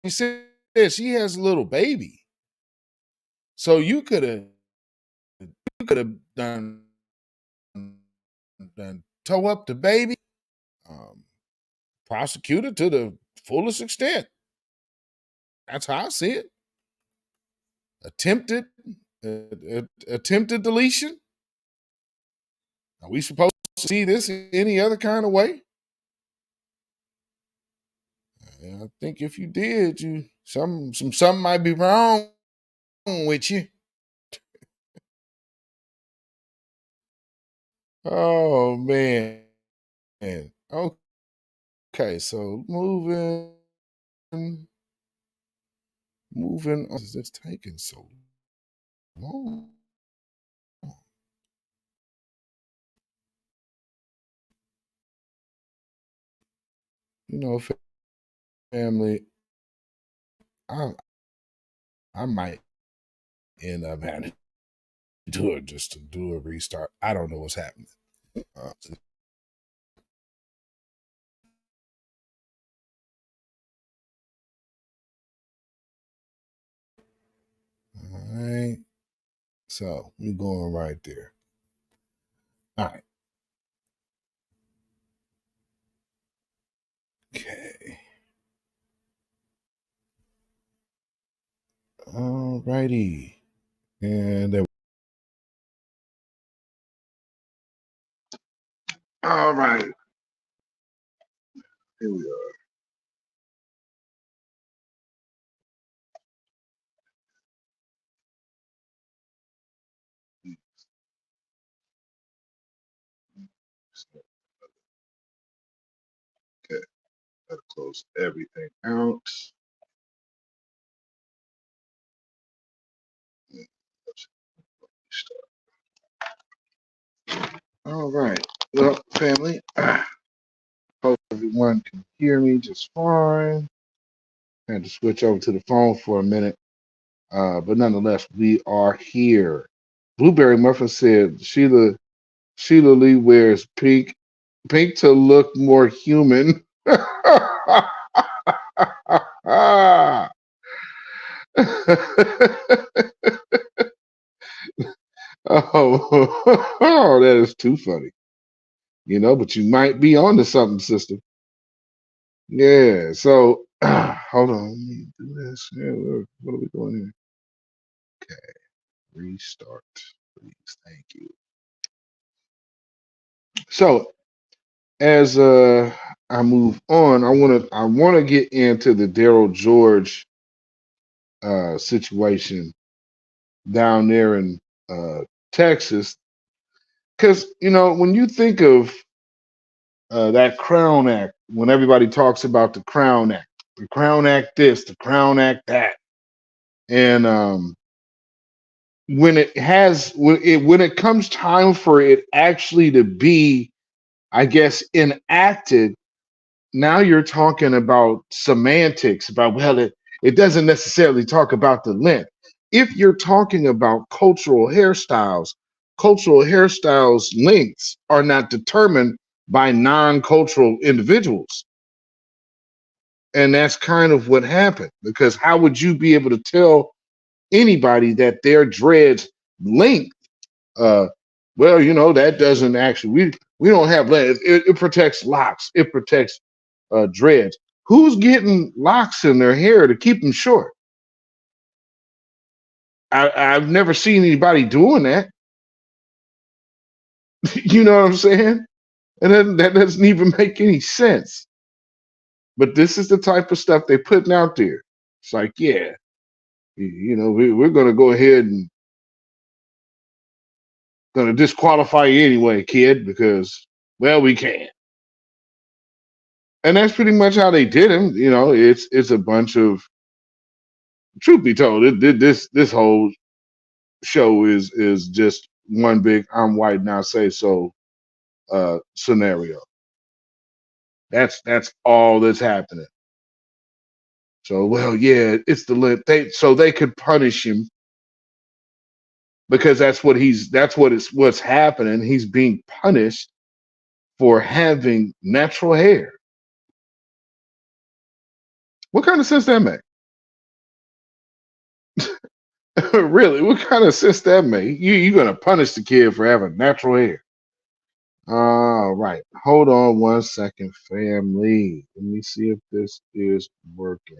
said, she has a little baby. So you could have done tow up the baby, prosecuted to the fullest extent. That's how I see it. Attempted deletion. Are we supposed to see this any other kind of way? I think if you did, something might be wrong with you. Oh man. Okay, so moving on. Is this taking so long? Family, I might end up having to do a restart. I don't know what's happening. All right. So we're going right there. All right. Okay. All righty. And there. All right. Here we are. Okay. Gotta close everything out. All right. Well, family, hope everyone can hear me just fine. I had to switch over to the phone for a minute. But nonetheless, we are here. Blueberry Muffin said Sheila Lee wears pink to look more human. Oh, that is too funny. But you might be onto something, sister. Yeah. So hold on. Let me do this. Yeah, what are we doing here? Okay. Restart, please. Thank you. So as I move on, I wanna get into the Daryl George situation down there in Texas, because when you think of that Crown Act, when everybody talks about the Crown Act this, the Crown Act that, and when it comes time for it actually to be, I guess, enacted, now you're talking about semantics about, well, it doesn't necessarily talk about the length. If you're talking about cultural hairstyles lengths are not determined by non-cultural individuals. And that's kind of what happened, because how would you be able to tell anybody that their dreads length, uh well, that doesn't actually, we don't have length. It protects locks, it protects dreads. Who's getting locks in their hair to keep them short? I've never seen anybody doing that. You know what I'm saying? And that doesn't even make any sense. But this is the type of stuff they're putting out there. It's like, yeah, we're going to go ahead and going to disqualify you anyway, kid, because, well, we can. And that's pretty much how they did him. It's a bunch of, truth be told, this whole show is just one big "I'm white now say so" scenario. That's all that's happening. So, well, yeah, it's so they could punish him, because what's happening. He's being punished for having natural hair. What kind of sense that make? Really, what kind of sense that make? You're gonna punish the kid for having natural hair? All right, hold on one second, family. Let me see if this is working.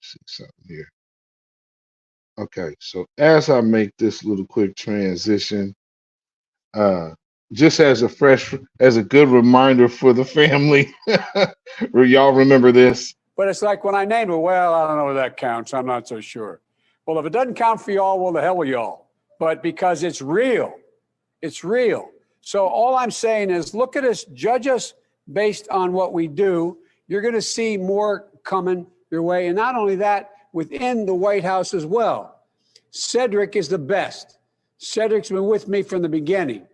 See something here. Okay, so as I make this little quick transition, uh, just as a good reminder for the family, y'all remember this? But it's like when I named it, well, I don't know if that counts. I'm not so sure. Well, if it doesn't count for y'all, well, the hell with y'all. But because it's real, it's real. So all I'm saying is look at us, judge us based on what we do. You're going to see more coming your way. And not only that, within the White House as well. Cedric is the best. Cedric's been with me from the beginning.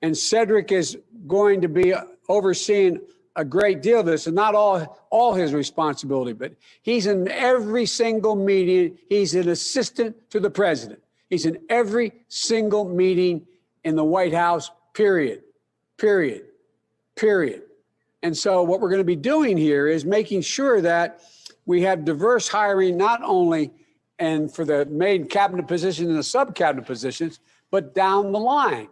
And Cedric is going to be overseeing a great deal of this, and not all his responsibility, but he's in every single meeting. He's an assistant to the president. He's in every single meeting in the White House, period. And so what we're going to be doing here is making sure that we have diverse hiring, not only and for the main cabinet position and the sub-cabinet positions, but down the line.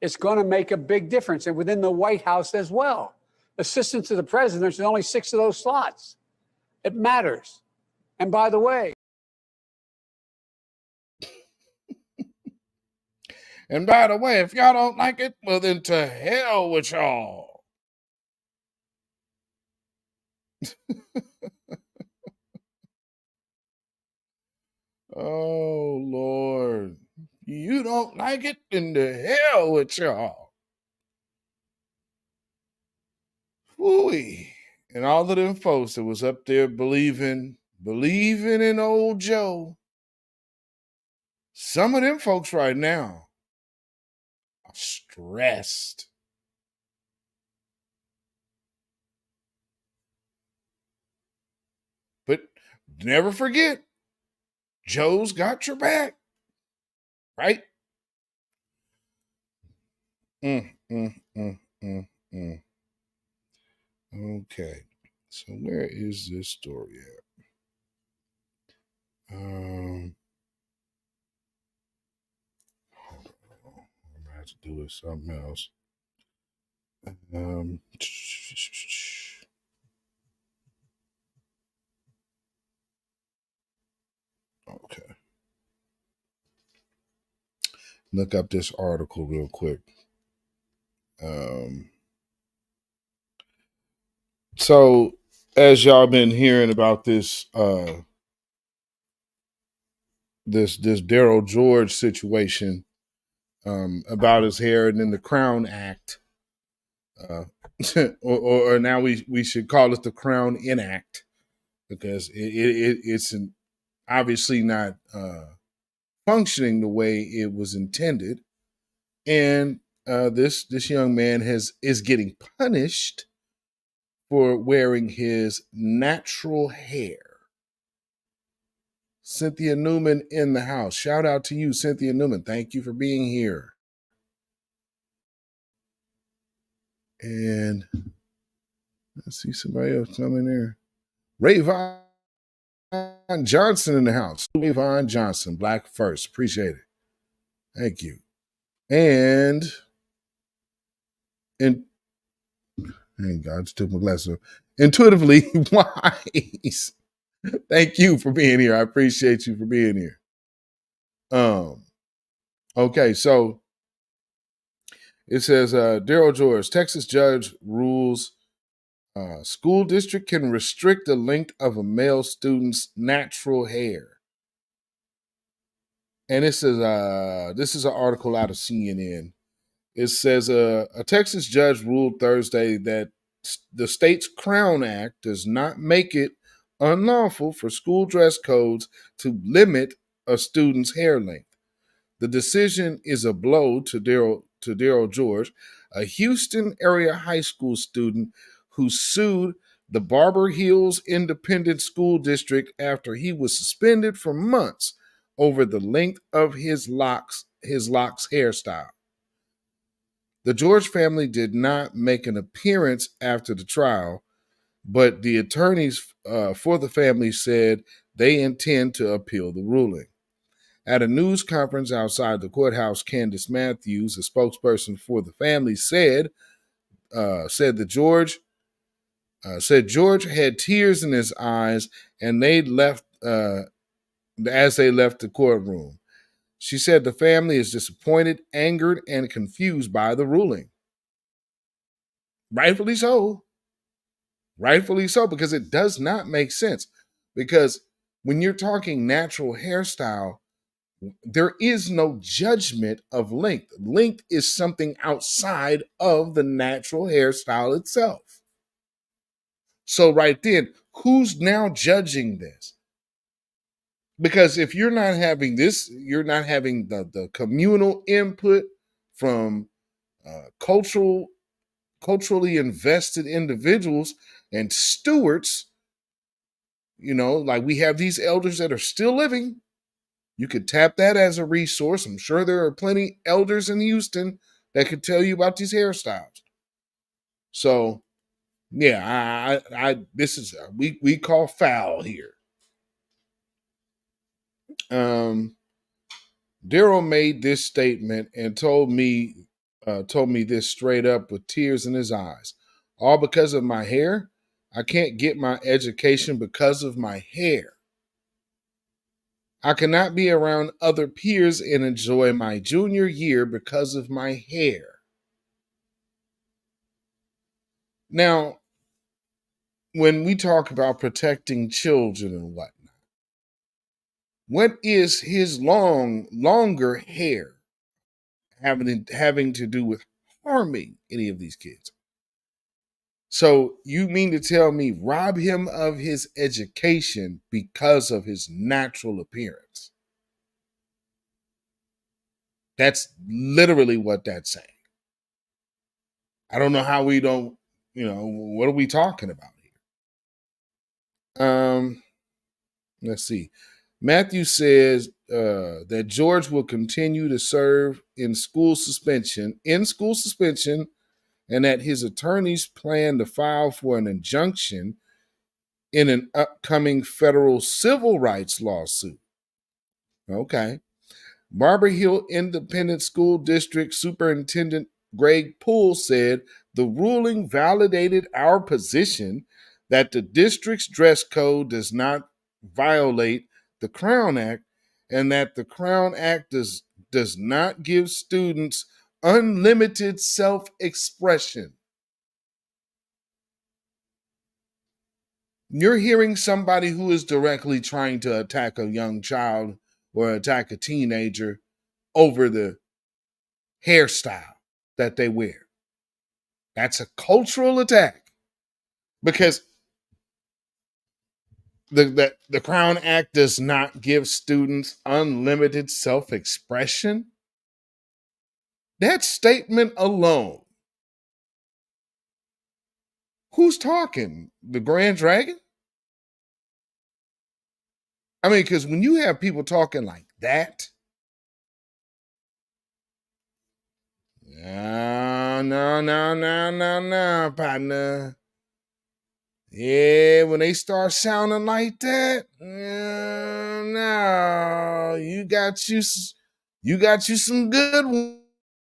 It's going to make a big difference, and within the White House as well. Assistant to the president, there's only 6 of those slots. It matters. And by the way, if y'all don't like it, well, then to hell with y'all. Oh, Lord. You don't like it, then to hell with y'all. Whoo-wee. And all of them folks that was up there believing in old Joe. Some of them folks right now are stressed. But never forget, Joe's got your back, right? Okay, so where is this story at? Hold on. I'm gonna have to do with something else. Okay. look up this article real quick. So as y'all been hearing about this this Daryl George situation about his hair, and then the Crown Act, or now we should call it the Crown Enact, because it's obviously not functioning the way it was intended, and this young man is getting punished for wearing his natural hair. Cynthia Newman in the house. Shout out to you, Cynthia Newman. Thank you for being here. And let's see somebody else coming there. Rayvon Johnson in the house. Rayvon Johnson, Black First. Appreciate it. Thank you. And thank God, I just took my glasses off. Intuitively Wise. Thank you for being here. I appreciate you for being here. Okay, so it says Daryl George, Texas judge rules school district can restrict the length of a male student's natural hair. And this is an article out of CNN. It says a Texas judge ruled Thursday that the state's Crown Act does not make it unlawful for school dress codes to limit a student's hair length. The decision is a blow to Daryl George, a Houston area high school student who sued the Barber Hills Independent School District after he was suspended for months over the length of his locks hairstyle. The George family did not make an appearance after the trial, but the attorneys for the family said they intend to appeal the ruling. At a news conference outside the courthouse, Candace Matthews, a spokesperson for the family, said George had tears in his eyes, and they left as they left the courtroom. She said the family is disappointed, angered, and confused by the ruling. Rightfully so. Rightfully so, because it does not make sense. Because when you're talking natural hairstyle, there is no judgment of length. Length is something outside of the natural hairstyle itself. So right then, who's now judging this? Because if you're not having this, you're not having the communal input from culturally invested individuals and stewards, like we have these elders that are still living. You could tap that as a resource. I'm sure there are plenty elders in Houston that could tell you about these hairstyles. So, yeah, this is we call foul here. Daryl made this statement and told me this straight up with tears in his eyes. All because of my hair? I can't get my education because of my hair. I cannot be around other peers and enjoy my junior year because of my hair. Now, when we talk about protecting children and whatnot, what is his longer hair having to do with harming any of these kids? So you mean to tell me rob him of his education because of his natural appearance? That's literally what that's saying. I don't know how we don't, what are we talking about here? Let's see. Matthew says that George will continue to serve in school suspension, and that his attorneys plan to file for an injunction in an upcoming federal civil rights lawsuit. Okay. Barber Hill Independent School District Superintendent Greg Poole said the ruling validated our position that the district's dress code does not violate the Crown Act, and that the Crown Act does does not give students unlimited self-expression. You're hearing somebody who is directly trying to attack a young child or attack a teenager over the hairstyle that they wear. That's a cultural attack because the Crown Act does not give students unlimited self-expression. That statement alone. Who's talking? The Grand Dragon? I mean, because when you have people talking like that, no, partner. Yeah, when they start sounding like that, no, you got you some good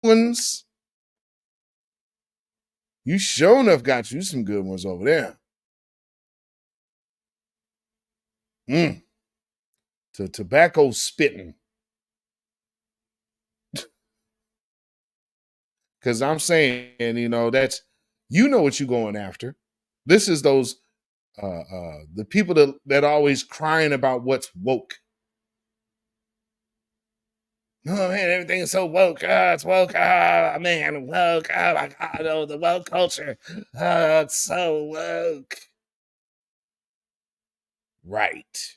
ones. You sure enough got you some good ones over there. To tobacco spitting. Because I'm saying, that's, what you're going after. This is those the people that always crying about what's woke. Oh man, everything is so woke. It's woke. Man, woke. Oh my God, oh, the woke culture. It's so woke. Right.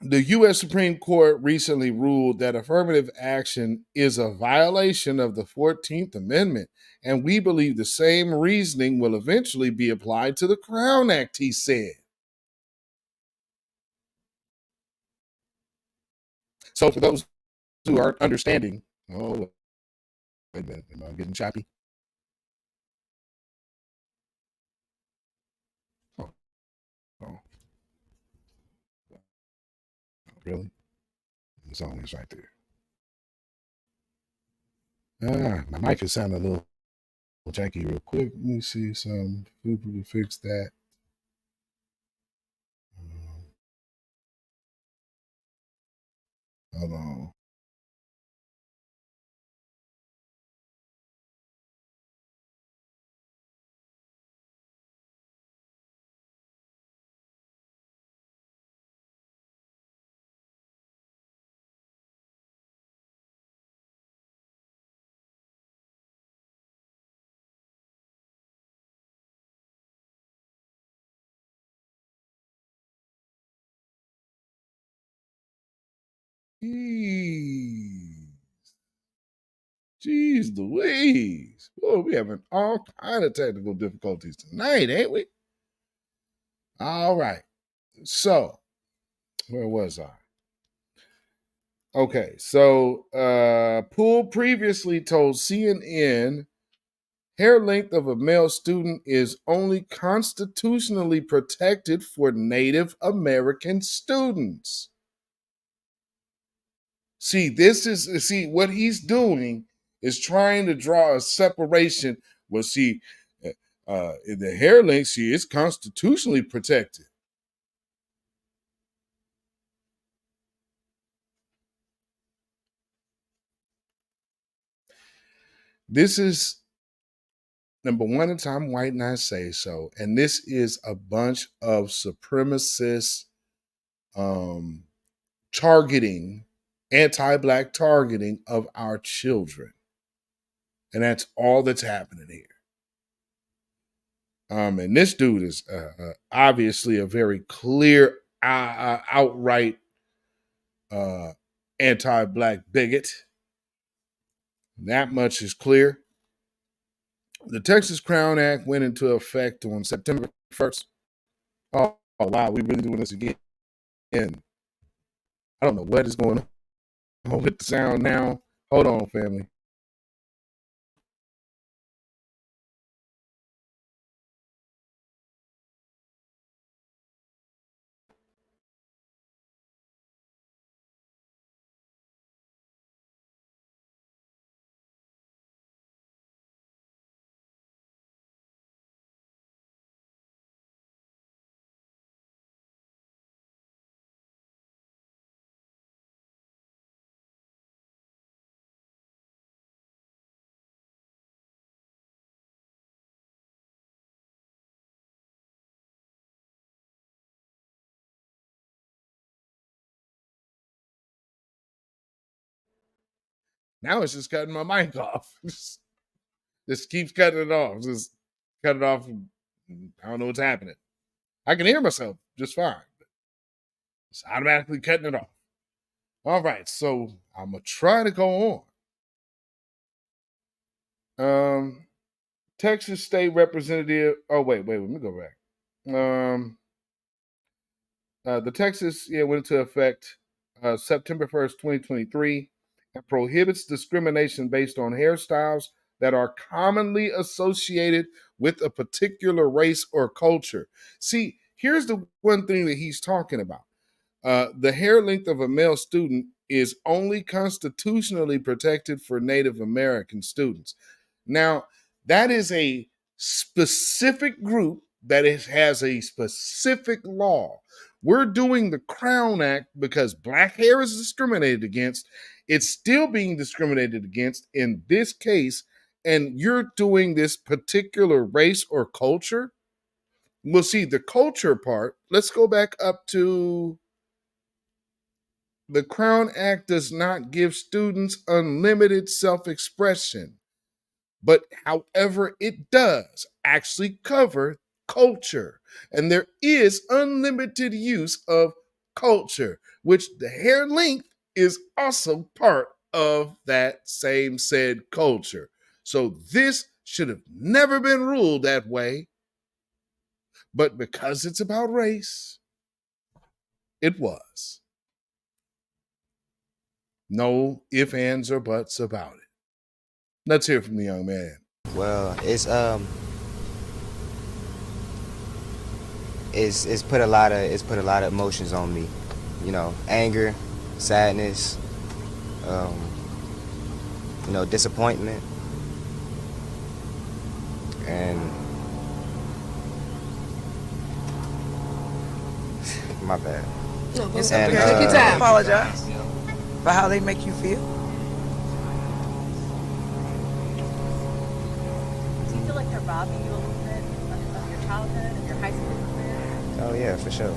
The U.S. Supreme Court recently ruled that affirmative action is a violation of the 14th Amendment, and we believe the same reasoning will eventually be applied to the Crown Act, he said. So for those who aren't understanding, wait a minute, am I getting choppy? Oh, really? The song is right there. My mic is sounding a little janky real quick. Let me see some people to fix that. Hold on. Jeez Louise. Boy, we having all kind of technical difficulties tonight, ain't we? All right. So, where was I? Okay, so Poole previously told CNN hair length of a male student is only constitutionally protected for Native American students. See, what he's doing is trying to draw a separation. Well, the hair length, it's constitutionally protected. This is number one, it's I'm white and I say so. And this is a bunch of supremacist targeting, anti-black targeting of our children. And that's all that's happening here. And this dude is obviously a very clear, outright anti-black bigot. That much is clear. The Texas Crown Act went into effect on September 1st. Oh wow, we really doing this again. And I don't know what is going on with the sound now. Hold on, family. Now it's just cutting my mic off. Just keeps cutting it off. Just cut it off. I don't know what's happening. I can hear myself just fine. It's automatically cutting it off. All right, so I'm gonna try to go on. Texas State Representative. Oh wait, let me go back. The Texas went into effect September 1st, 2023, and prohibits discrimination based on hairstyles that are commonly associated with a particular race or culture. See, here's the one thing that he's talking about. The hair length of a male student is only constitutionally protected for Native American students. Now, that is a specific group that has a specific law. We're doing the Crown Act because black hair is discriminated against. It's still being discriminated against in this case, and you're doing this particular race or culture. We'll see the culture part. Let's go back up to the Crown Act does not give students unlimited self-expression, but however, it does actually cover culture. And there is unlimited use of culture, which the hair length is also part of that same said culture. So this should have never been ruled that way, but because it's about race, it was. No ifs, ands, or buts about it. Let's hear from the young man. Well, it's put a lot of emotions on me, you know, anger, sadness, disappointment, and my bad. No, it's okay. Take your time. Apologize for how they make you feel. Do you feel like they're robbing you a little bit of your childhood and your high school career? Oh yeah, for sure.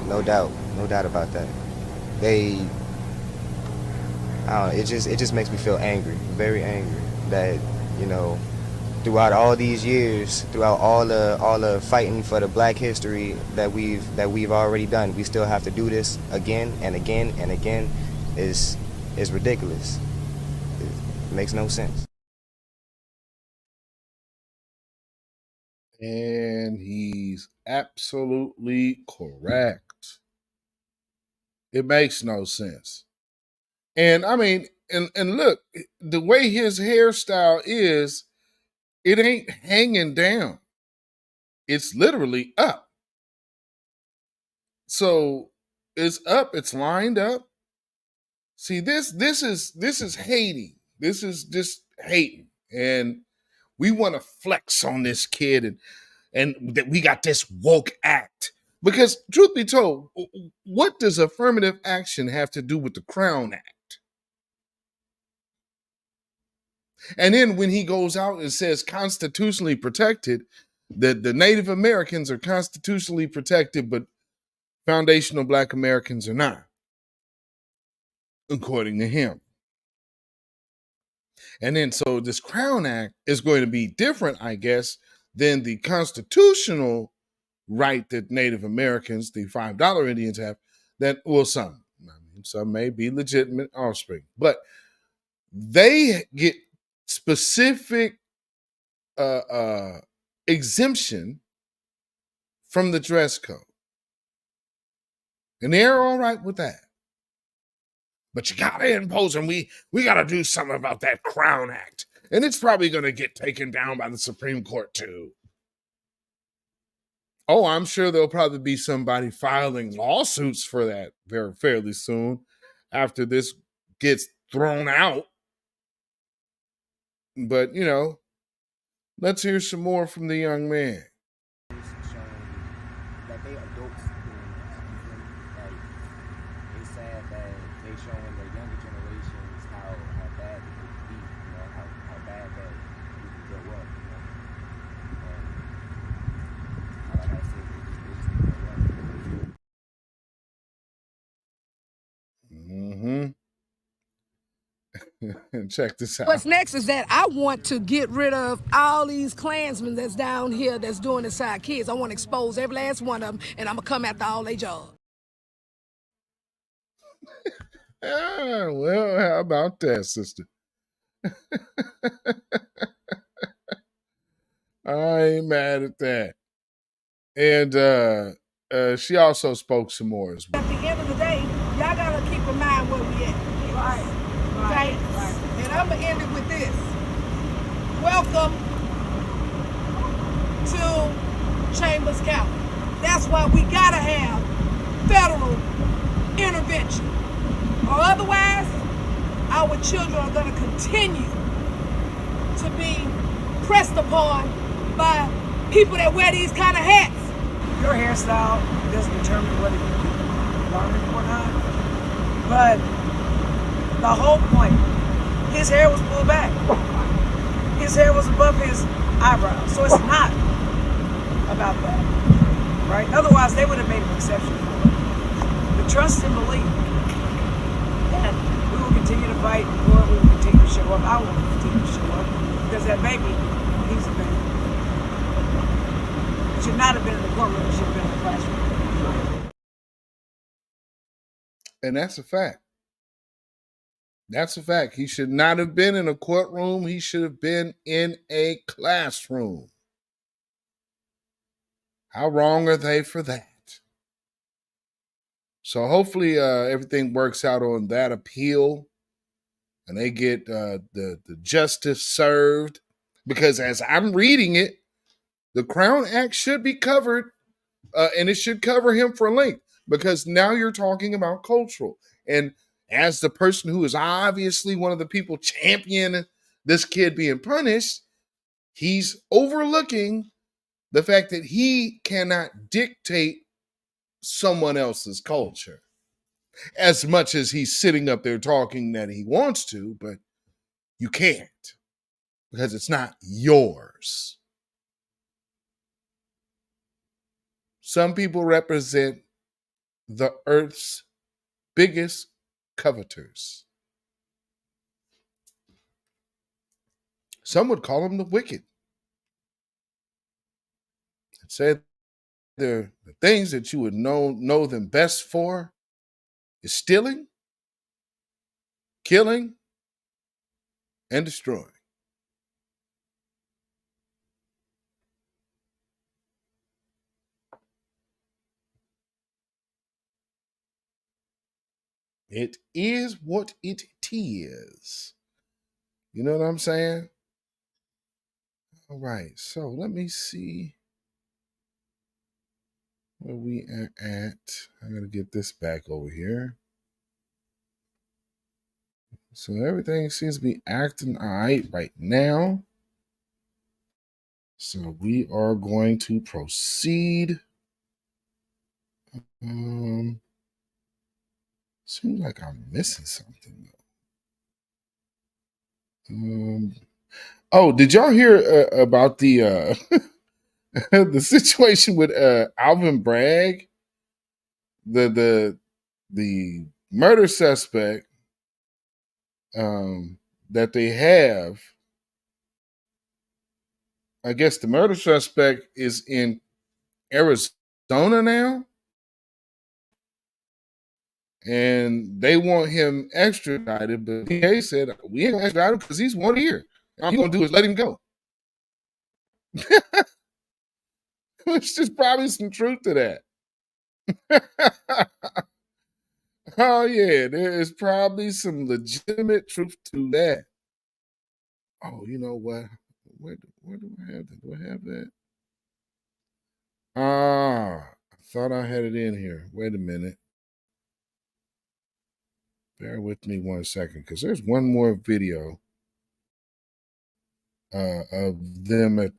No doubt about that. It just makes me feel angry, very angry that, you know, throughout all these years, throughout all the fighting for the black history that we've already done, we still have to do this again and again and again. Is ridiculous. It makes no sense. And he's absolutely correct. It makes no sense. And I mean, and look, the way his hairstyle is, it ain't hanging down. It's literally up. So it's up, it's lined up. See, this is hating. This is just hating. And we want to flex on this kid and that we got this woke act. Because truth be told, what does affirmative action have to do with the Crown Act? And then when he goes out and says constitutionally protected, that the Native Americans are constitutionally protected, but foundational Black Americans are not, according to him. And then so this Crown Act is going to be different, I guess, than the constitutional right that Native Americans, the $5 Indians have, that, well, some may be legitimate offspring, but they get specific exemption from the dress code. And they're all right with that. But you gotta impose them. We gotta do something about that Crown Act. And it's probably gonna get taken down by the Supreme Court too. Oh, I'm sure there'll probably be somebody filing lawsuits for that fairly soon after this gets thrown out. But, you know, let's hear some more from the young man. That they adults doing this. Like, it's sad that they showing the younger generations how bad it could be, you know, how bad that you can grow up, you know. And like I said, it just makes me grow up. And check this out. What's next is that I want to get rid of all these Klansmen that's down here that's doing inside kids. I want to expose every last one of them, and I'm going to come after all their jobs. Well, how about that, sister? I ain't mad at that. And she also spoke some more as well. At the end of the day, y'all got to keep in mind where we at. Right. And I'm going to end it with this. Welcome to Chambers County. That's why we got to have federal intervention. Or otherwise, our children are going to continue to be pressed upon by people that wear these kind of hats. Your hairstyle doesn't determine whether you can learn it or not. But the whole point, his hair was pulled back. His hair was above his eyebrows. So it's not about that, right? Otherwise, they would have made an exception for it. But trust and believe that we will continue to fight, Lord, we will continue to show up. I will continue to show up because that baby, he's a baby. It should not have been in the courtroom, it should have been in the classroom. And that's a fact. That's a fact. He should not have been in a courtroom. He should have been in a classroom. How wrong are they for that? So hopefully everything works out on that appeal and they get the justice served. Because as I'm reading it, the Crown Act should be covered and it should cover him for length. Because now you're talking about cultural. And as the person who is obviously one of the people championing this kid being punished, he's overlooking the fact that he cannot dictate someone else's culture as much as he's sitting up there talking that he wants to, but you can't because it's not yours. Some people represent the earth's biggest coveters. Some would call them the wicked. And say the things that you would know them best for is stealing, killing, and destroying. It is what it is. You know what I'm saying? All right, so let me see where we are at. I gotta get this back over here. So everything seems to be acting all right now. So we are going to proceed. Seems like I'm missing something though. Oh, did y'all hear about the the situation with Alvin Bragg, the murder suspect that they have? I guess the murder suspect is in Arizona now, and they want him extradited. But the DA said we ain't gonna extradite him because he's one here. All you gonna do is let him go. Which is probably some truth to that. Oh yeah, there is probably some legitimate truth to that. Oh, you know what? Where do I have that? Do I have that? I thought I had it in here. Wait a minute. Bear with me 1 second, because there's one more video of them at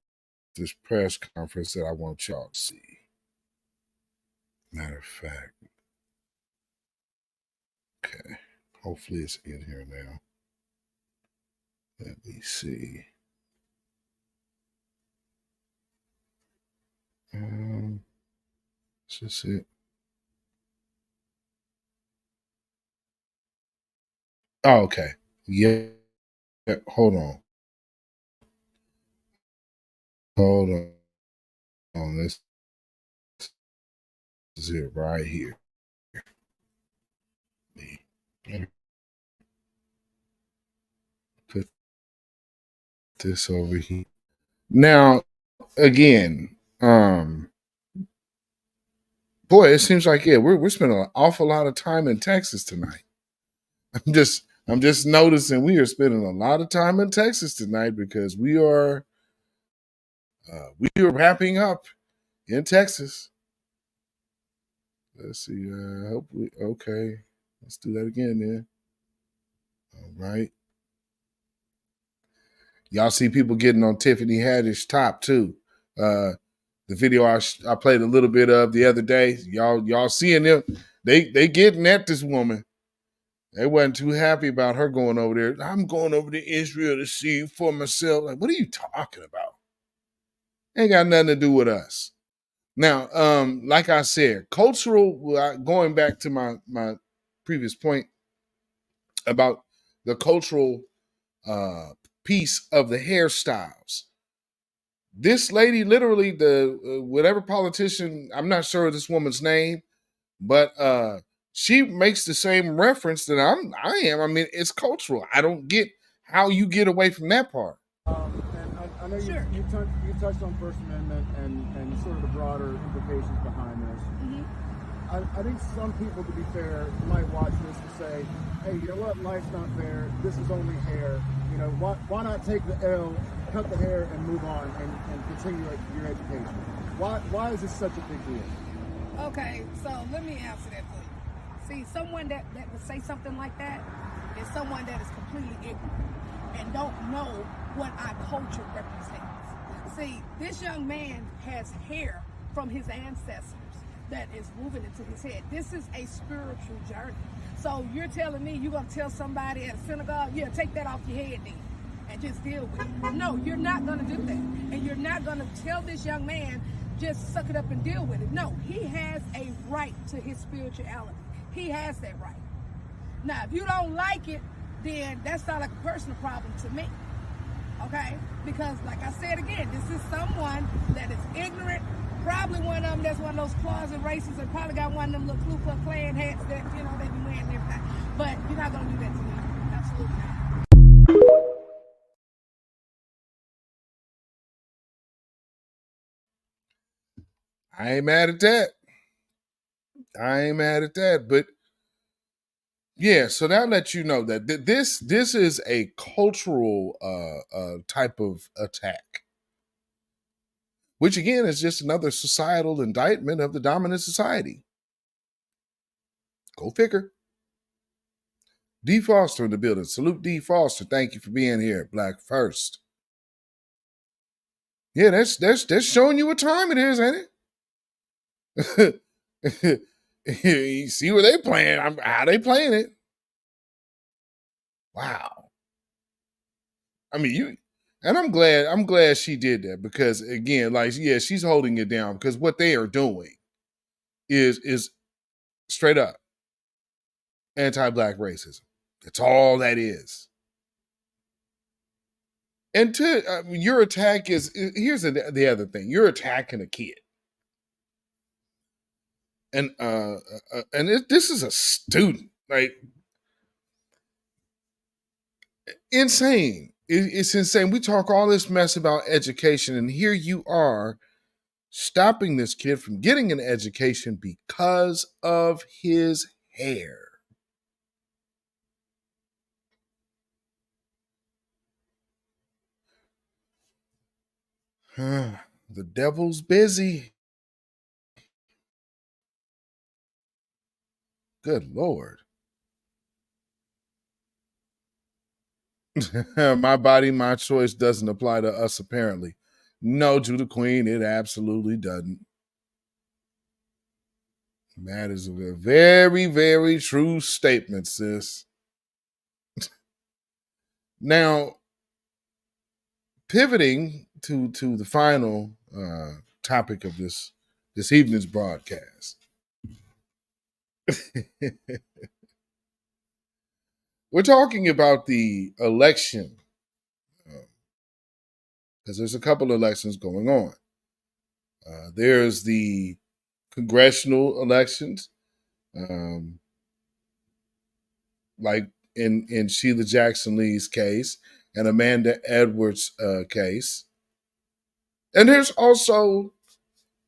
this press conference that I want y'all to see. Matter of fact. Okay. Hopefully it's in here now. Let me see. Is this it? Oh, okay. Yeah, hold on. Hold on. This is it right here. Put this over here. Now, again, boy, it seems like we're spending an awful lot of time in Texas tonight. I'm just noticing we are spending a lot of time in Texas tonight because we are wrapping up in Texas. Let's see. Hopefully, okay. Let's do that again then. All right. Y'all see people getting on Tiffany Haddish's top too. The video I played a little bit of the other day. Y'all seeing them? They getting at this woman. They wasn't too happy about her going over there. I'm going over to Israel to see for myself. Like, what are you talking about? Ain't got nothing to do with us. Now, like I said, cultural. Going back to my previous point about the cultural piece of the hairstyles. This lady, literally, the whatever politician, I'm not sure of this woman's name, but she makes the same reference that I am. I mean, it's cultural. I don't get how you get away from that part. And I know you touched on First Amendment and sort of the broader implications behind this. I think some people, to be fair, might watch this and say, hey, you know what, life's not fair. This is only hair. You know, why not take the L, cut the hair, and move on and continue your education? Why is this such a big deal? Okay, so let me answer that for you. See, someone that would say something like that is someone that is completely ignorant and don't know what our culture represents. See, this young man has hair from his ancestors that is moving into his head. This is a spiritual journey. So you're telling me you're going to tell somebody at a synagogue, yeah, take that off your head then and just deal with it. No, you're not going to do that. And you're not going to tell this young man, just suck it up and deal with it. No, he has a right to his spirituality. He has that right. Now, if you don't like it, then that's not a personal problem to me. Okay? Because, like I said again, this is someone that is ignorant. Probably one of them that's one of those closet racists and probably got one of them little Ku Klux Klan hats that, you know, they be wearing and everything. But you're not going to do that to me. Absolutely not. I ain't mad at that. But yeah, so that lets you know that this is a cultural type of attack, which again is just another societal indictment of the dominant society. Go figure. D. Foster in the building. Salute D. Foster. Thank you for being here. Black First. Yeah, that's showing you what time it is, ain't it? You see where they playing? How they playing it? Wow. I mean, I'm glad she did that because again, like, yeah, she's holding it down because what they are doing is straight up anti-black racism. That's all that is. And your attack is, here's the other thing. You're attacking a kid. And this is a student, like, insane. It's insane. We talk all this mess about education, and here you are stopping this kid from getting an education because of his hair. The devil's busy. Good Lord. My body, my choice doesn't apply to us, apparently. No, to the queen, it absolutely doesn't. That is a very, very true statement, sis. Now, pivoting to the final topic of this evening's broadcast. We're talking about the election because there's a couple of elections going on. There's the congressional elections, like in Sheila Jackson Lee's case and Amanda Edwards' case. And there's also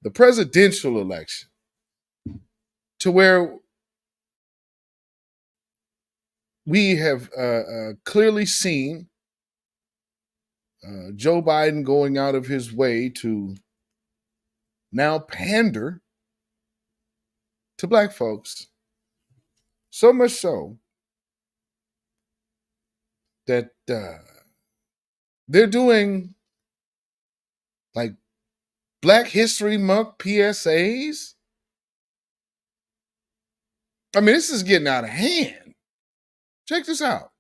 the presidential election, to where we have clearly seen Joe Biden going out of his way to now pander to black folks. So much so that they're doing like Black History Month PSAs. I mean, this is getting out of hand. Check this out.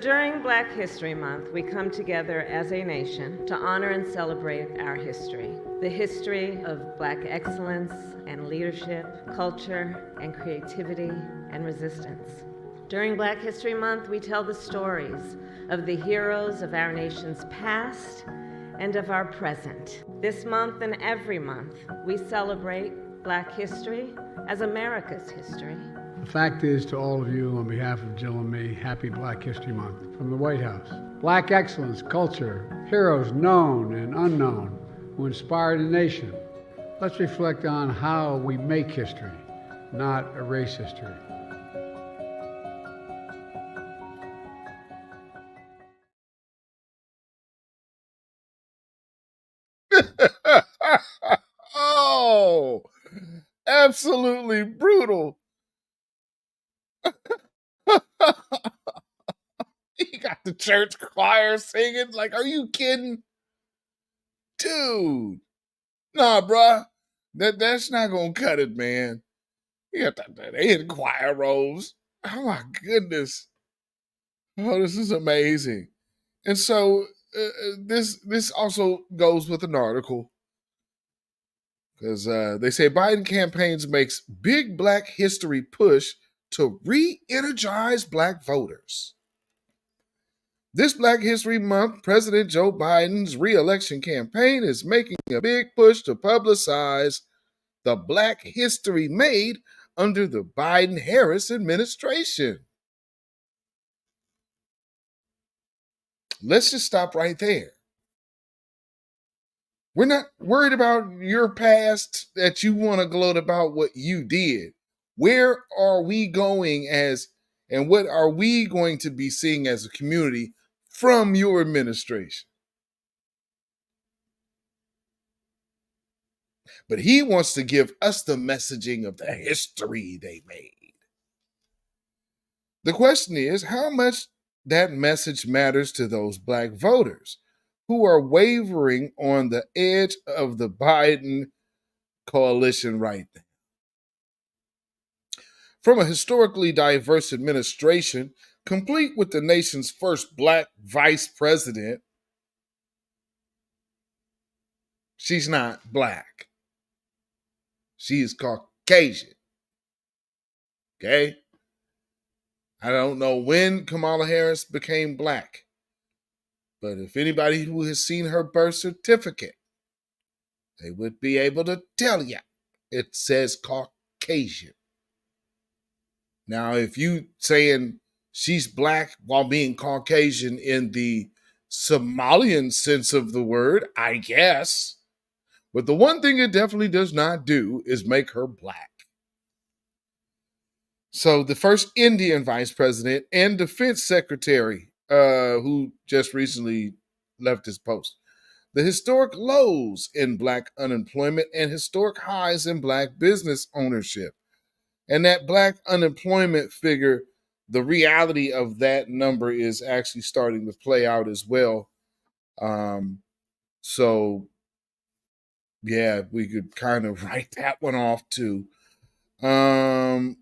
During Black History Month, we come together as a nation to honor and celebrate our history. The history of Black excellence and leadership, culture and creativity and resistance. During Black History Month, we tell the stories of the heroes of our nation's past and of our present. This month and every month, we celebrate Black history as America's history. The fact is, to all of you, on behalf of Jill and me, happy Black History Month from the White House. Black excellence, culture, heroes known and unknown who inspired a nation. Let's reflect on how we make history, not erase history. Oh, absolutely brutal. You got the church choir singing. Like, are you kidding? Dude. Nah, bruh. That's not gonna cut it, man. You got they in choir robes. Oh my goodness. Oh, this is amazing. And so this also goes with an article. Because they say Biden campaigns makes big Black history push to re-energize Black voters. This Black History Month, President Joe Biden's re-election campaign is making a big push to publicize the Black history made under the Biden-Harris administration. Let's just stop right there. We're not worried about your past that you want to gloat about what you did. Where are we going and what are we going to be seeing as a community from your administration? But he wants to give us the messaging of the history they made. The question is, how much that message matters to those Black voters who are wavering on the edge of the Biden coalition right now. From a historically diverse administration, complete with the nation's first Black vice president, she's not Black. She is Caucasian. Okay? I don't know when Kamala Harris became Black, but if anybody who has seen her birth certificate, they would be able to tell you it says Caucasian. Now, if you saying she's Black while being Caucasian in the Somalian sense of the word, I guess. But the one thing it definitely does not do is make her Black. So the first Indian vice president and defense secretary who just recently left his post. The historic lows in Black unemployment and historic highs in Black business ownership. And that Black unemployment figure, the reality of that number is actually starting to play out as well. So, yeah, we could kind of write that one off too. Biden's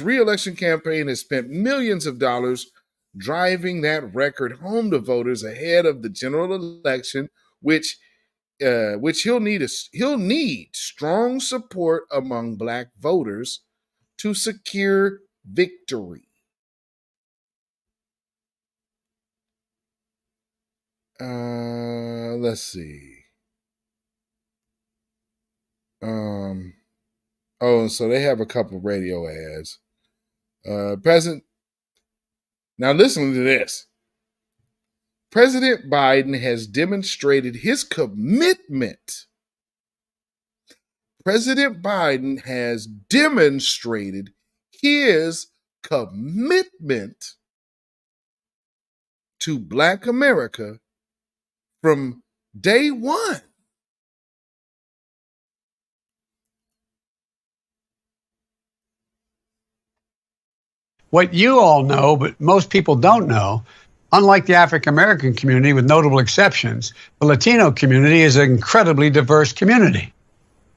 re-election campaign has spent millions of dollars driving that record home to voters ahead of the general election, which which he'll need strong support among black voters to secure victory. Let's see. So they have a couple radio ads. Now listen to this. President Biden has demonstrated his commitment. President Biden has demonstrated his commitment to Black America from day one. What you all know, but most people don't know, unlike the African American community, with notable exceptions, the Latino community is an incredibly diverse community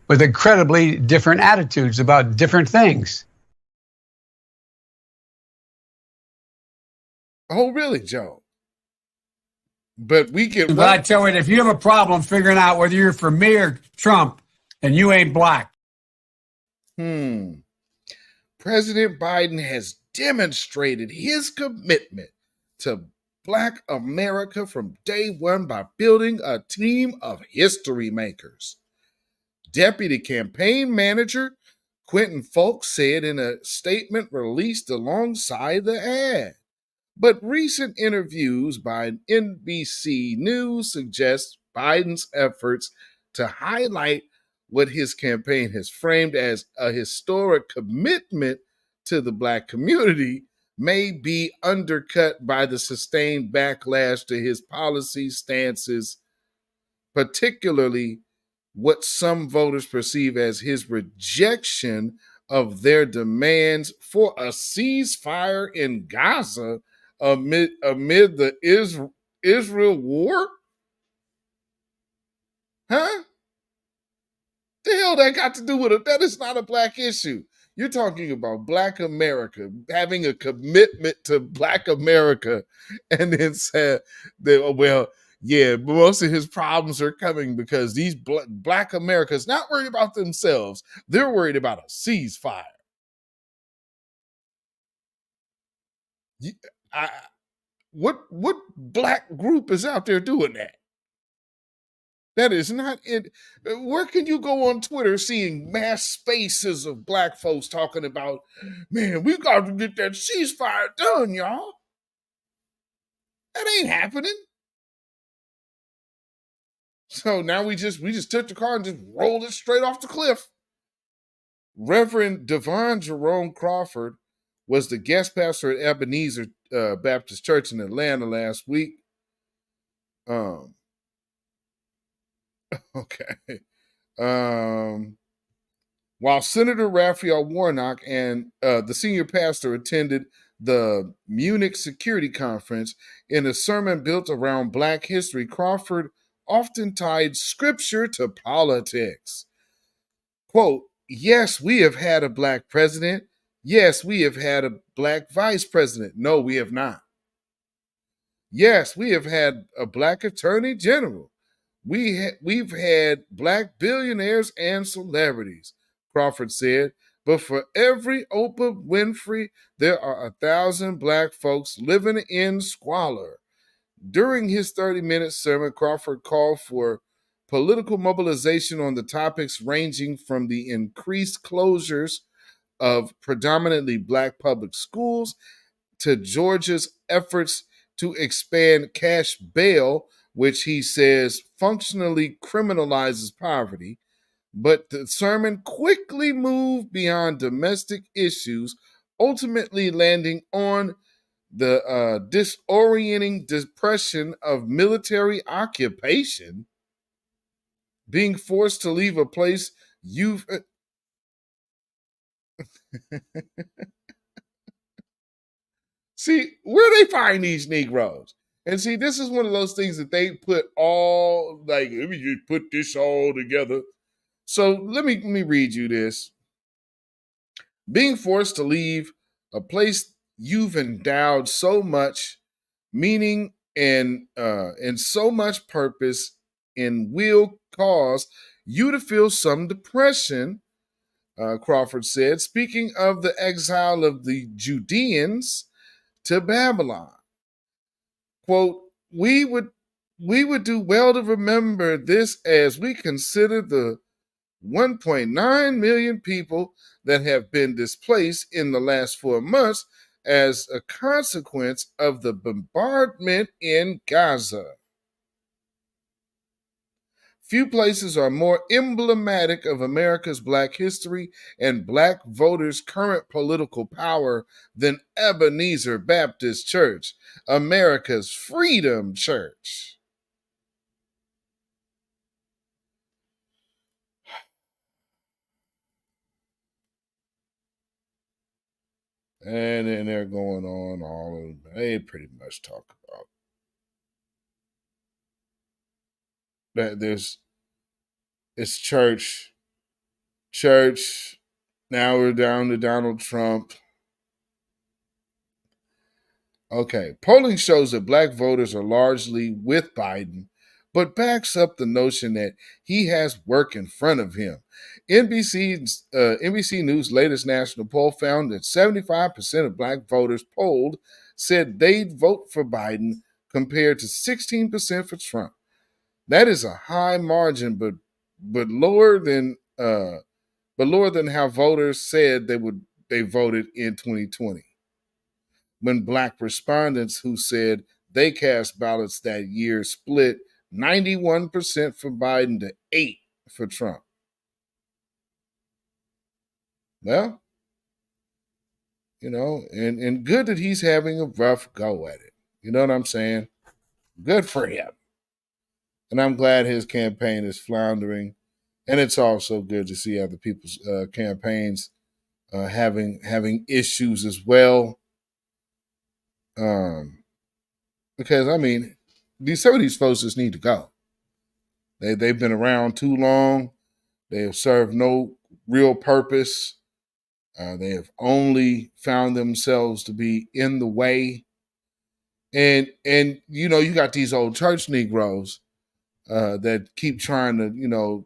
with incredibly different attitudes about different things. Oh, really, Joe? But we get. But I tell you, if you have a problem figuring out whether you're for me or Trump, and you ain't black. President Biden has demonstrated his commitment to Black America from day one by building a team of history makers. Deputy Campaign Manager Quentin Folk said in a statement released alongside the ad. But recent interviews by NBC News suggest Biden's efforts to highlight what his campaign has framed as a historic commitment to the Black community may be undercut by the sustained backlash to his policy stances, particularly what some voters perceive as his rejection of their demands for a ceasefire in Gaza amid the Israel war? Huh? The hell that got to do with it? That is not a black issue. You're talking about Black America having a commitment to Black America, and then said that, well, yeah, most of his problems are coming because these Black America's not worried about themselves. They're worried about a ceasefire. What black group is out there doing that? That is not it. Where can you go on Twitter seeing mass spaces of black folks talking about, man, we got to get that ceasefire done, y'all? That ain't happening. So now we just took the car and just rolled it straight off the cliff. Reverend Devon Jerome Crawford was the guest pastor at Ebenezer Baptist Church in Atlanta last week. Okay. While Senator Raphael Warnock and the senior pastor attended the Munich Security Conference in a sermon built around Black history, Crawford often tied scripture to politics. Quote, yes, we have had a Black president. Yes, we have had a Black vice president. No, we have not. Yes, we have had a Black attorney general. We've had Black billionaires and celebrities, Crawford said, but for every Oprah Winfrey, there are 1,000 Black folks living in squalor. During his 30-minute sermon, Crawford called for political mobilization on the topics ranging from the increased closures of predominantly Black public schools to Georgia's efforts to expand cash bail, which he says functionally criminalizes poverty. But the sermon quickly moved beyond domestic issues, ultimately landing on the disorienting depression of military occupation, being forced to leave a place you've... See, where they find these Negroes? And see, this is one of those things that they put all, like, let me just put this all together. So let me read you this. Being forced to leave a place you've endowed so much meaning and so much purpose and will cause you to feel some depression, Crawford said, speaking of the exile of the Judeans to Babylon. Quote, we would do well to remember this as we consider the 1.9 million people that have been displaced in the last 4 months as a consequence of the bombardment in Gaza. Few places are more emblematic of America's Black history and Black voters' current political power than Ebenezer Baptist Church, America's Freedom Church. And then they're going on all of they pretty much talk about that it's church. Now we're down to Donald Trump. Okay, polling shows that Black voters are largely with Biden, but backs up the notion that he has work in front of him. NBC News' latest national poll found that 75% of Black voters polled said they'd vote for Biden compared to 16% for Trump. That is a high margin, but lower than how voters said they voted in 2020. When Black respondents who said they cast ballots that year split 91% for Biden to 8% for Trump. Well, and good that he's having a rough go at it. You know what I'm saying? Good for him. And I'm glad his campaign is floundering. And it's also good to see other people's campaigns having issues as well. Because some of these folks just need to go. They've been around too long. They have served no real purpose. They have only found themselves to be in the way. And you got these old church Negroes that keep trying to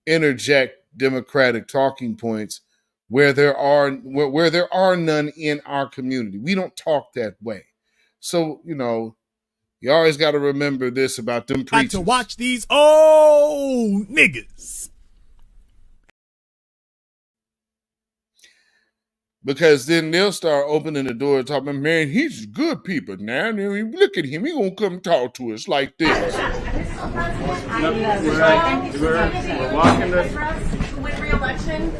interject Democratic talking points where there are none in our community. We don't talk that way. So, you always got to remember this about them preachers. To watch these old niggas. Because then they'll start opening the door and talking, man, he's good people now. And then look at him. He gonna come talk to us like this. We're walking this. Win re-election.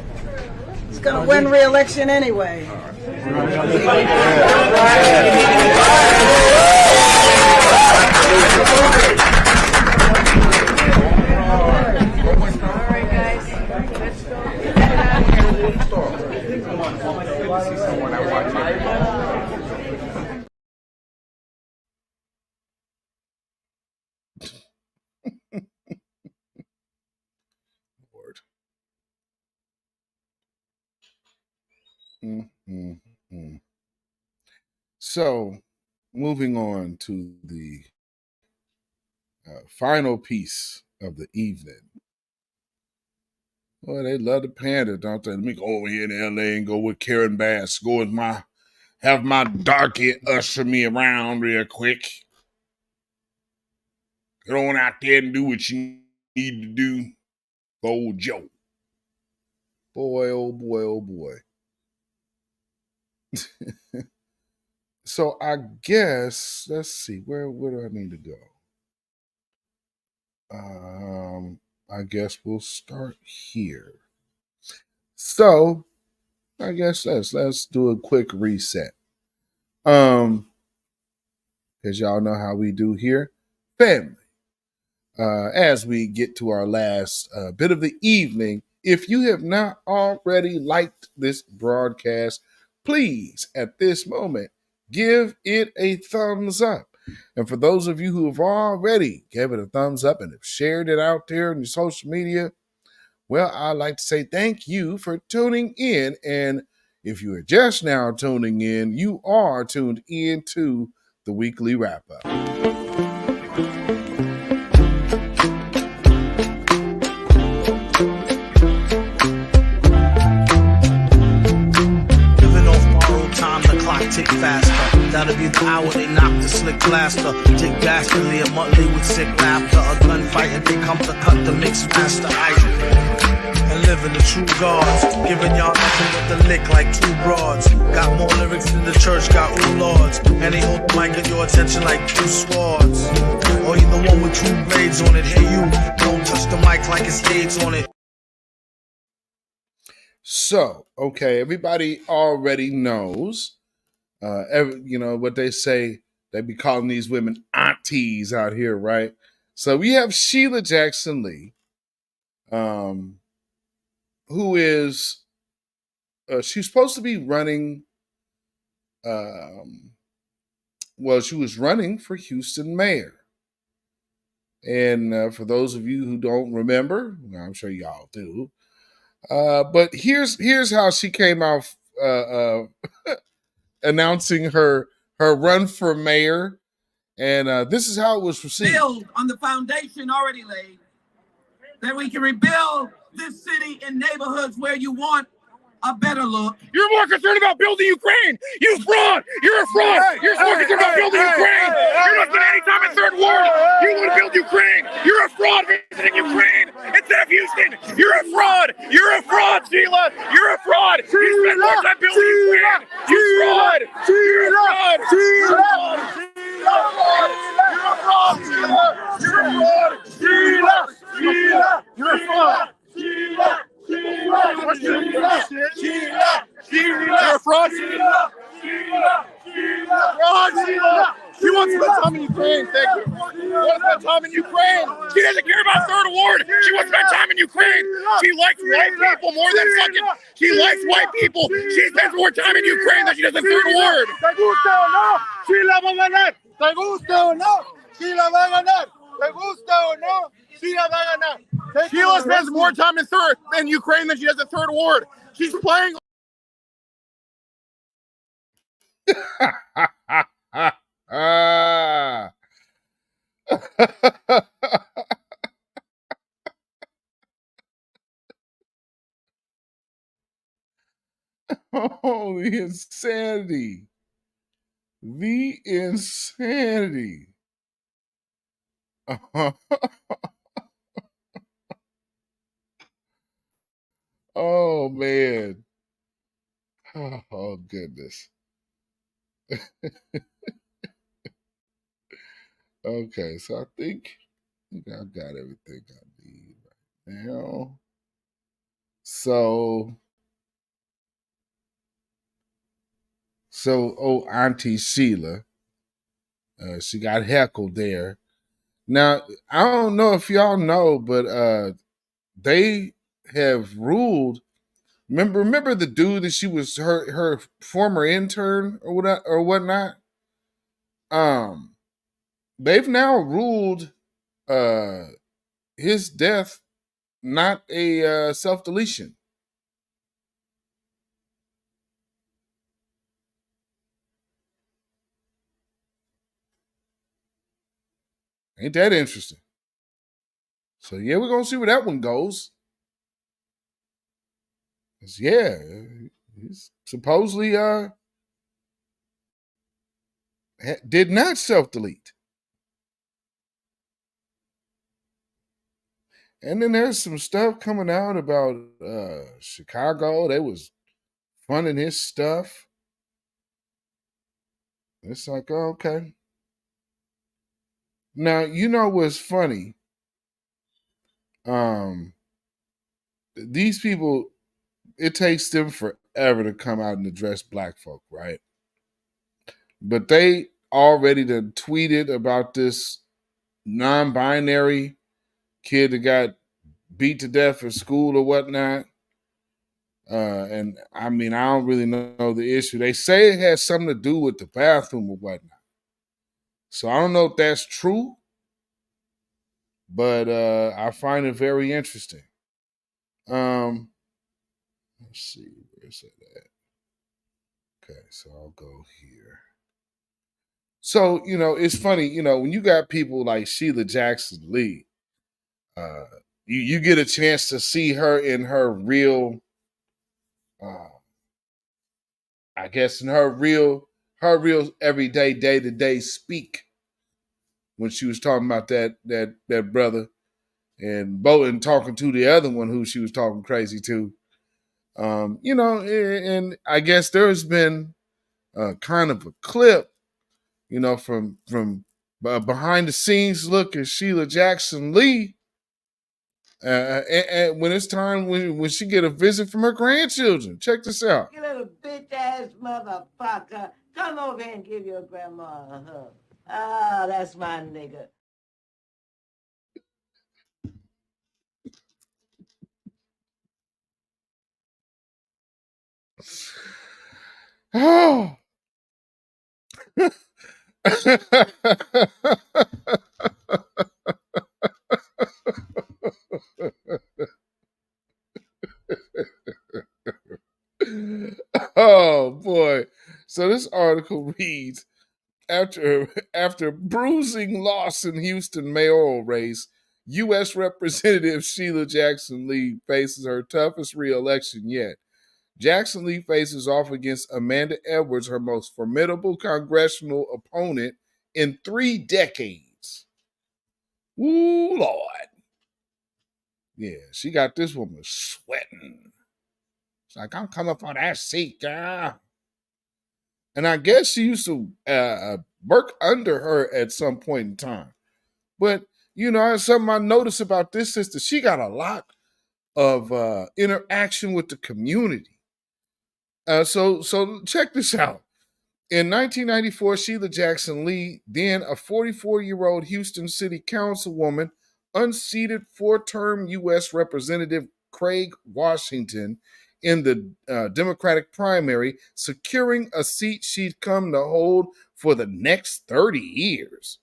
He's gonna win re-election anyway. Lord. Mm-hmm. So, moving on to the final piece of the evening. Well, they love to pander, don't they? Let me go over here in LA and go with Karen Bass. Have my darky usher me around real quick. Get on out there and do what you need to do. Old Joe. Boy, oh boy, oh boy. So I guess, let's see, where do I need to go? I guess we'll start here. So I guess let's do a quick reset. Because y'all know how we do here. Family. As we get to our last bit of the evening, if you have not already liked this broadcast, please, at this moment, give it a thumbs up. And for those of you who have already gave it a thumbs up and have shared it out there on your social media, well, I'd like to say thank you for tuning in. And if you are just now tuning in, you are tuned in to the weekly wrap-up. faster. That'll be the hour they knock the slick blaster. Dick dastardly, a monthly with sick laughter. A gunfight and they come to cut the mix master. And living the true gods, giving y'all nothing but the lick like two broads. Got more lyrics than the church got ooh lords. And they hold the mic at your attention like two swords. Or you the one with two blades on it. Hey you, don't touch the mic like it's AIDS on it. So, okay, everybody already knows, what they say. They be calling these women aunties out here, right? So we have Sheila Jackson Lee, who is, she's supposed to be running, she was running for Houston mayor. And for those of you who don't remember, I'm sure y'all do, but here's how she came out announcing her run for mayor, and this is how it was received. Build on the foundation already laid, that we can rebuild this city in neighborhoods where you want a better look. You're more concerned about building Ukraine. You fraud. You're a fraud. You're more concerned about building Ukraine. You're not spending any time in third ward. You want to build Ukraine. You're a fraud visiting Ukraine instead of Houston. You're a fraud. You're a fraud, Sheila. You're a fraud. You spend more time building Ukraine. You fraud. You're a fraud. You're a fraud. You're a fraud, Sheila. You're a fraud. Sheila. Sheila. You're a fraud. Sheila. Sheila. You're a fraud, Sheila. Fraud, Sheila. She wants to spend time in Ukraine. Thank you. She wants to spend time in Ukraine. She doesn't care about third ward. She wants to spend time in Ukraine. She likes white people more than fucking. She likes white people. She spends more time in Ukraine than she does in third ward. ¿Te gusta o no? Sheila va a ganar. ¿Te gusta o no? Sheila va a ganar. ¿Te gusta o no? Sheila va a ganar. Sheila spends more time in Ukraine than she does in third ward. She's playing. Oh, the insanity. The insanity. Oh, man. Oh, goodness. Okay, so I think I've got everything I need right now. So Auntie Sheila, she got heckled there. Now, I don't know if y'all know, but they have ruled. Remember the dude that she was her former intern or whatnot. They've now ruled his death not a self-deletion. Ain't that interesting? So yeah, we're gonna see where that one goes. 'Cause, yeah, he's supposedly did not self-delete. And then there's some stuff coming out about Chicago. They was funding his stuff. It's like, oh, okay. Now, you know what's funny? These people, it takes them forever to come out and address black folk, right? But they already done tweeted about this non-binary kid that got beat to death at school or whatnot. And I mean, I don't really know the issue. They say it has something to do with the bathroom or whatnot. So I don't know if that's true, but I find it very interesting. Let's see, where's it at? Okay, so I'll go here. So, it's funny, when you got people like Sheila Jackson Lee, you get a chance to see her in her real, her real everyday, day-to-day speak when she was talking about that brother and Bolton talking to the other one who she was talking crazy to. And I guess there's been kind of a clip, from behind the scenes look at Sheila Jackson Lee. And when it's time when she get a visit from her grandchildren. Check this out. You little bitch ass motherfucker. Come over here and give your grandma a hug. Ah, that's my nigga. Oh. Oh boy. So this article reads, after bruising loss in Houston mayoral race, U.S. Representative Sheila Jackson Lee faces her toughest re-election yet. Jackson Lee faces off against Amanda Edwards, her most formidable congressional opponent in 3 decades. Ooh, Lord. Yeah, she got this woman sweating. It's like, I'm coming for that seat, girl. And I guess she used to work under her at some point in time. But, something I noticed about this sister, she got a lot of interaction with the community. So check this out. In 1994, Sheila Jackson Lee, then a 44-year-old Houston City Councilwoman, unseated 4-term U.S. Representative Craig Washington in the Democratic primary, securing a seat she'd come to hold for the next 30 years.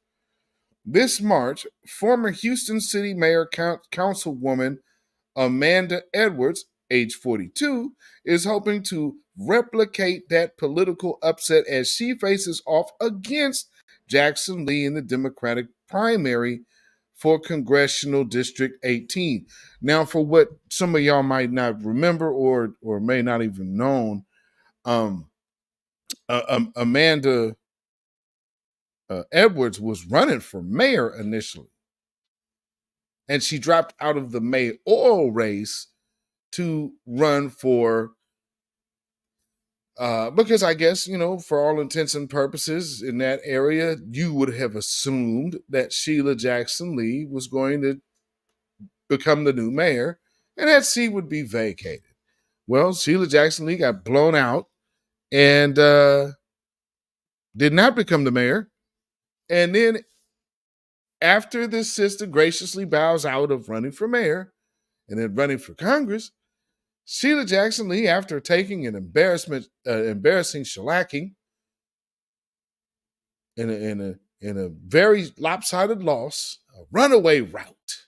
This March, former Houston City Mayor Councilwoman Amanda Edwards, age 42, is hoping to replicate that political upset as she faces off against Jackson Lee in the Democratic primary for Congressional District 18. Now, for what some of y'all might not remember or may not even known, Amanda Edwards was running for mayor initially, and she dropped out of the mayoral race to run for because I guess, for all intents and purposes in that area, you would have assumed that Sheila Jackson Lee was going to become the new mayor and that seat would be vacated. Well, Sheila Jackson Lee got blown out and did not become the mayor. And then after this sister graciously bows out of running for mayor and then running for Congress, Sheila Jackson Lee, after taking an embarrassing shellacking in a very lopsided loss, a runaway rout,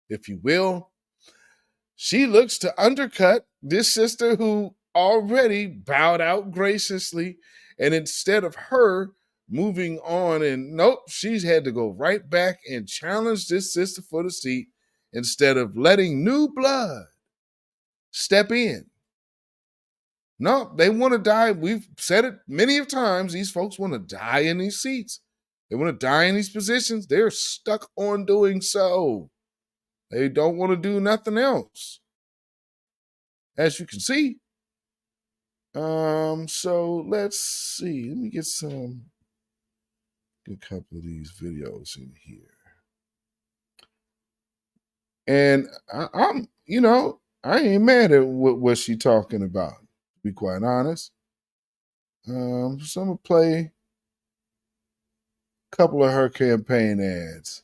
if you will, she looks to undercut this sister who already bowed out graciously, and instead of her moving on, and nope, she's had to go right back and challenge this sister for the seat instead of letting new blood step in. No, they want to die. We've said it many of times. These folks want to die in these seats. They want to die in these positions. They're stuck on doing so. They don't want to do nothing else. As you can see. So let's see. Let me get a couple of these videos in here. And I ain't mad at what she talking about, to be quite honest. So I'm gonna play a couple of her campaign ads,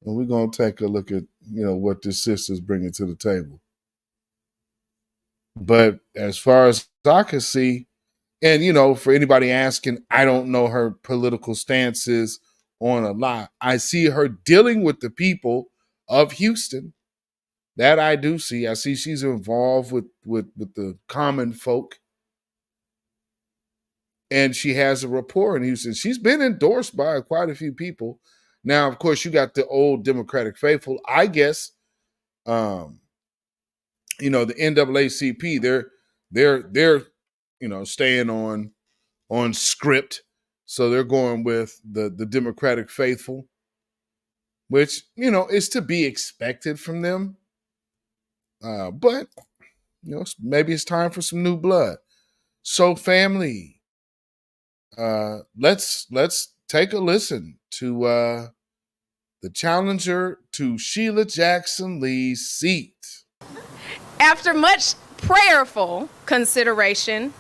and we're gonna take a look at what this sister's bringing to the table. But as far as I can see, and for anybody asking, I don't know her political stances on a lot. I see her dealing with the people of Houston. That I do see. I see she's involved with the common folk. And she has a rapport in Houston. She's been endorsed by quite a few people. Now, of course, you got the old Democratic faithful. I guess, the NAACP, they're staying on on script. So they're going with the Democratic faithful, which, you know, is to be expected from them. But, you know, maybe it's time for some new blood. So, family, let's take a listen to the challenger to Sheila Jackson Lee's seat. After much prayerful consideration,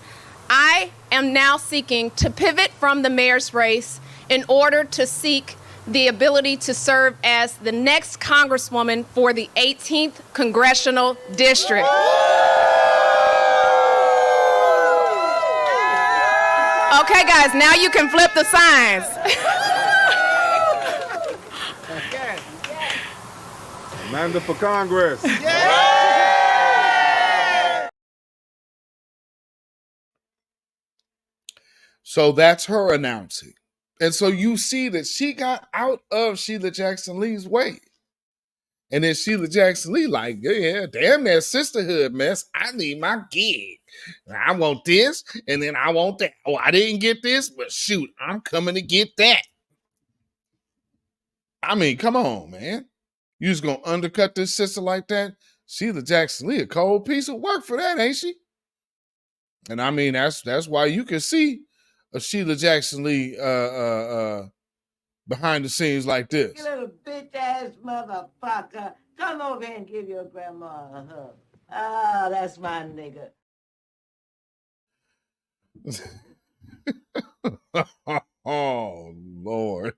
I am now seeking to pivot from the mayor's race in order to seek the ability to serve as the next congresswoman for the 18th Congressional District. Okay, guys, now you can flip the signs. Amanda for Congress. So that's her announcing. And so you see that she got out of Sheila Jackson Lee's way. And then Sheila Jackson Lee like, yeah, damn that sisterhood mess. I need my gig. I want this, and then I want that. Oh, I didn't get this, but shoot, I'm coming to get that. I mean, come on, man. You just gonna undercut this sister like that? Sheila Jackson Lee, a cold piece of work for that, ain't she? And I mean, that's why you can see a Sheila Jackson Lee behind the scenes like this. You little bitch ass motherfucker. Come over here and give your grandma a hug. Ah, that's my nigga. Oh, Lord.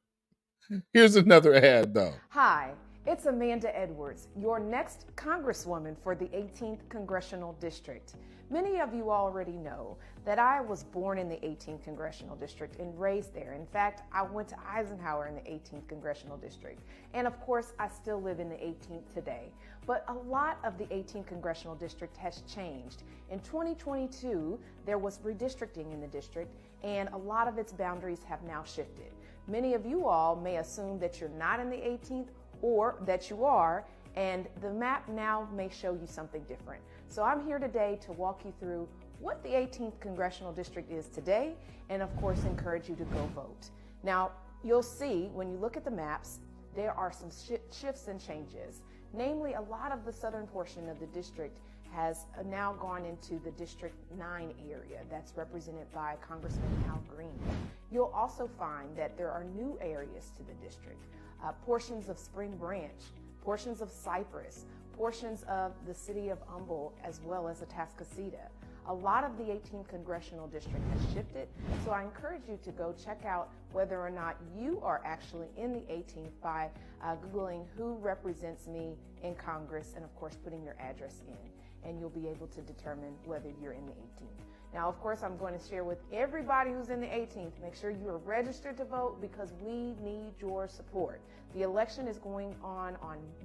Here's another ad, though. Hi, it's Amanda Edwards, your next Congresswoman for the 18th Congressional District. Many of you already know that I was born in the 18th Congressional District and raised there. In fact, I went to Eisenhower in the 18th Congressional District. And of course, I still live in the 18th today. But a lot of the 18th Congressional District has changed. In 2022, there was redistricting in the district, and a lot of its boundaries have now shifted. Many of you all may assume that you're not in the 18th or that you are, and the map now may show you something different. So I'm here today to walk you through what the 18th Congressional District is today, and of course encourage you to go vote. Now, you'll see when you look at the maps, there are some shifts and changes. Namely, a lot of the southern portion of the district has now gone into the District 9 area that's represented by Congressman Al Green. You'll also find that there are new areas to the district, portions of Spring Branch, portions of Cypress, portions of the city of Humble, as well as Atascocita. A lot of the 18th Congressional District has shifted, so I encourage you to go check out whether or not you are actually in the 18th by Googling who represents me in Congress and of course putting your address in, and you'll be able to determine whether you're in the 18th. Now, of course, I'm going to share with everybody who's in the 18th, make sure you are registered to vote because we need your support. The election is going on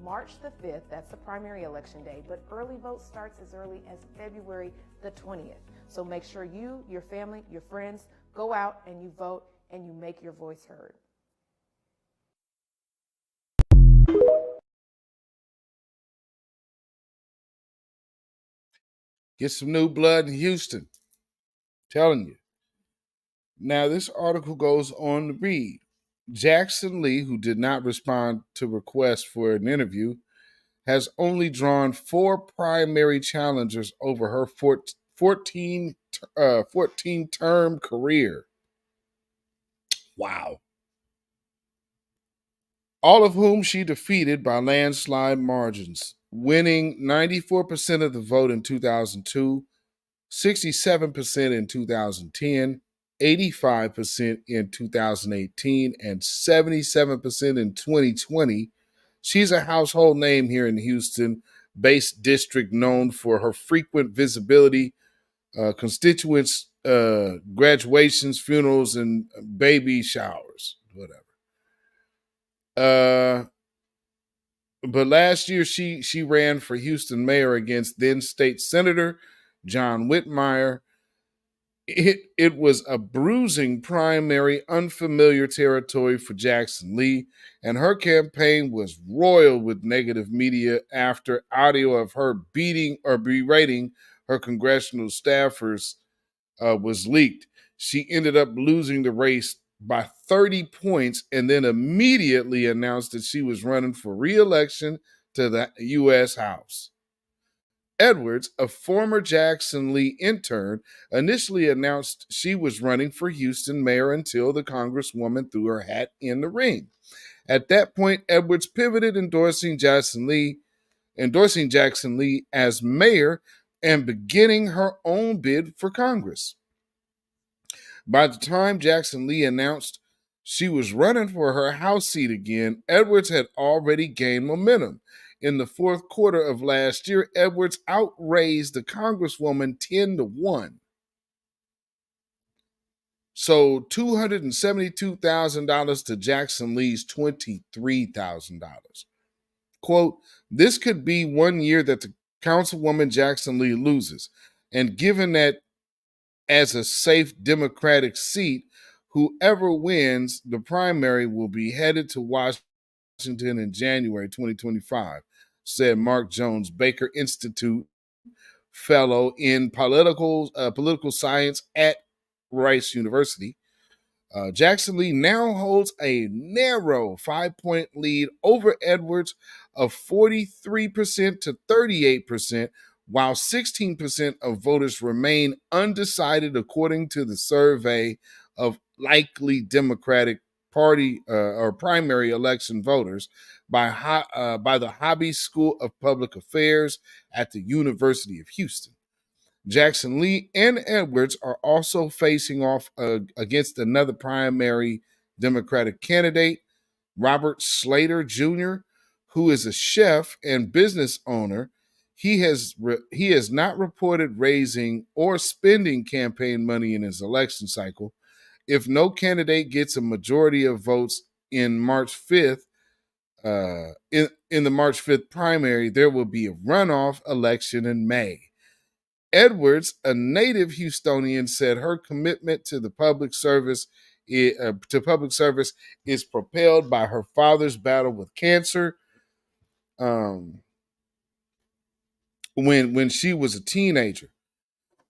March the 5th. That's the primary election day, but early vote starts as early as February the 20th. So make sure you, your family, your friends go out and you vote and you make your voice heard. Get some new blood in Houston. Telling you. Now, this article goes on to read, Jackson Lee, who did not respond to requests for an interview, has only drawn 4 primary challengers over her 14-term career. Wow. All of whom she defeated by landslide margins, winning 94% of the vote in 2002, 67% in 2010, 85% in 2018, and 77% in 2020. She's a household name here in Houston-based district known for her frequent visibility, constituents, graduations, funerals, and baby showers, whatever. But last year she ran for Houston mayor against then state senator John Whitmire. It was a bruising primary, unfamiliar territory for Jackson Lee, and her campaign was roiled with negative media after audio of her beating or berating her congressional staffers was leaked. She ended up losing the race by 30 points and then immediately announced that she was running for re-election to the U.S. House. Edwards, a former Jackson Lee intern, initially announced she was running for Houston mayor until the Congresswoman threw her hat in the ring. At that point, Edwards pivoted, endorsing Jackson Lee as mayor and beginning her own bid for Congress. By the time Jackson Lee announced she was running for her House seat again, Edwards had already gained momentum. In the fourth quarter of last year, Edwards outraised the Congresswoman 10-1. So $272,000 to Jackson Lee's $23,000. Quote, this could be one year that the Councilwoman Jackson Lee loses. And given that as a safe Democratic seat, whoever wins the primary will be headed to Washington in January 2025, said Mark Jones, Baker Institute Fellow in political science at Rice University. Jackson Lee now holds a narrow 5-point lead over Edwards of 43% to 38%, while 16% of voters remain undecided, according to the survey of likely Democratic Party or primary election voters by the Hobby School of Public Affairs at the University of Houston. Jackson Lee and Edwards are also facing off against another primary Democratic candidate, Robert Slater Jr., who is a chef and business owner. He has not reported raising or spending campaign money in his election cycle. If no candidate gets a majority of votes in March 5th, in the March 5th primary, there will be a runoff election in May. Edwards, a native Houstonian, said her commitment to the public service is propelled by her father's battle with cancer. When she was a teenager,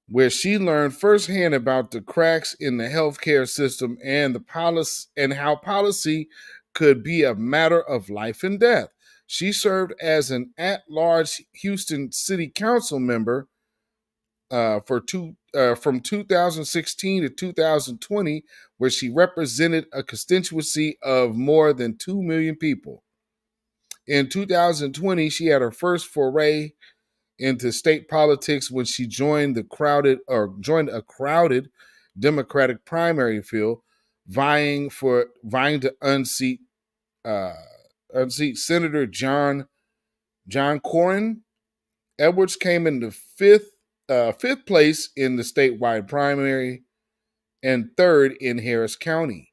where she learned firsthand about the cracks in the healthcare system and the policy and how policy could be a matter of life and death. She served as an at-large Houston City Council member from 2016 to 2020, where she represented a constituency of more than 2 million people. In 2020, she had her first foray into state politics when she joined a crowded Democratic primary field, vying to unseat Senator John Cornyn. Edwards came into fifth place in the statewide primary and third in Harris County.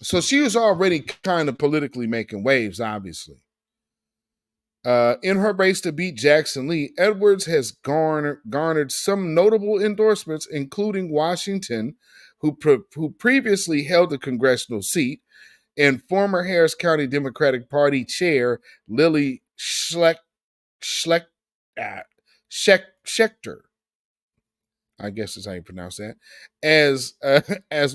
So she was already kind of politically making waves, obviously. In her race to beat Jackson Lee, Edwards has garnered some notable endorsements, including Washington, who previously held the congressional seat, and former Harris County Democratic Party Chair Lily Schechter. I guess is how you pronounce that, as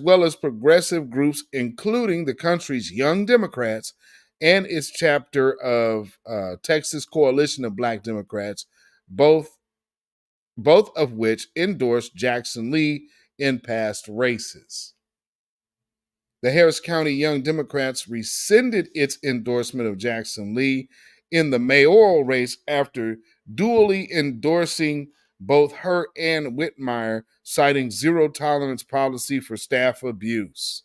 well as progressive groups, including the country's Young Democrats and its chapter of Texas Coalition of Black Democrats, both of which endorsed Jackson Lee in past races. The Harris County Young Democrats rescinded its endorsement of Jackson Lee in the mayoral race after dually endorsing both her and Whitmire, citing zero tolerance policy for staff abuse.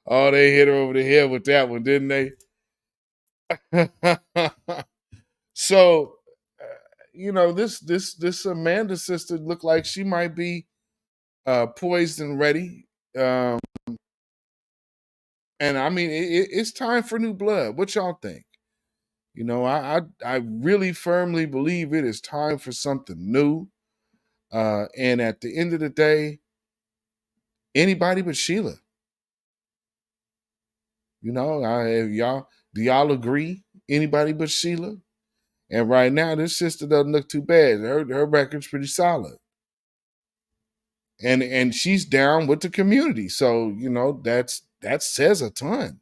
Oh, they hit her over the head with that one, didn't they? So, this Amanda sister looked like she might be poised and ready. And I mean, it's time for new blood. What y'all think? I really firmly believe it is time for something new. And at the end of the day, anybody but Sheila. Do y'all agree? Anybody but Sheila? And right now, this sister doesn't look too bad. Her record's pretty solid. And she's down with the community. So, you know, that says a ton.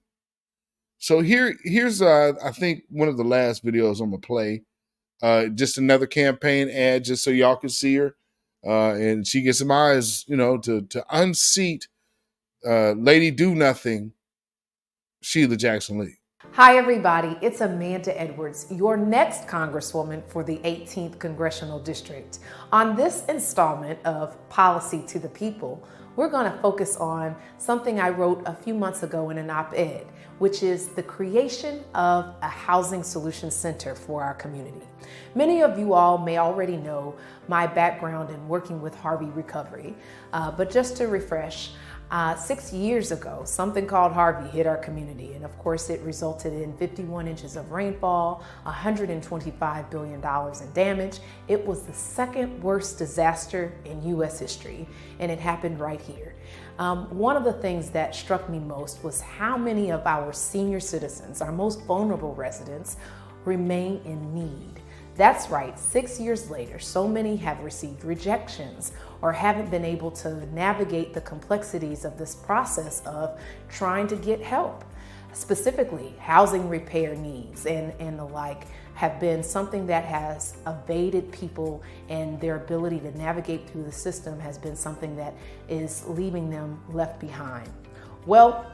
So here's I think one of the last videos I'm gonna play. Just another campaign ad, just so y'all can see her. And she gets some eyes, you know, to unseat Lady Do Nothing, Sheila Jackson Lee. Hi, everybody. It's Amanda Edwards, your next Congresswoman for the 18th Congressional District. On this installment of Policy to the People, we're going to focus on something I wrote a few months ago in an op-ed, which is the creation of a housing solution center for our community. Many of you all may already know my background in working with Harvey Recovery, but just to refresh, 6 years ago, something called Harvey hit our community, and of course it resulted in 51 inches of rainfall, $125 billion in damage. It was the second worst disaster in U.S. history, and it happened right here. One of the things that struck me most was how many of our senior citizens, our most vulnerable residents, remain in need. That's right, 6 years later, so many have received rejections or haven't been able to navigate the complexities of this process of trying to get help. Specifically, housing repair needs and the like have been something that has evaded people, and their ability to navigate through the system has been something that is leaving them left behind. Well,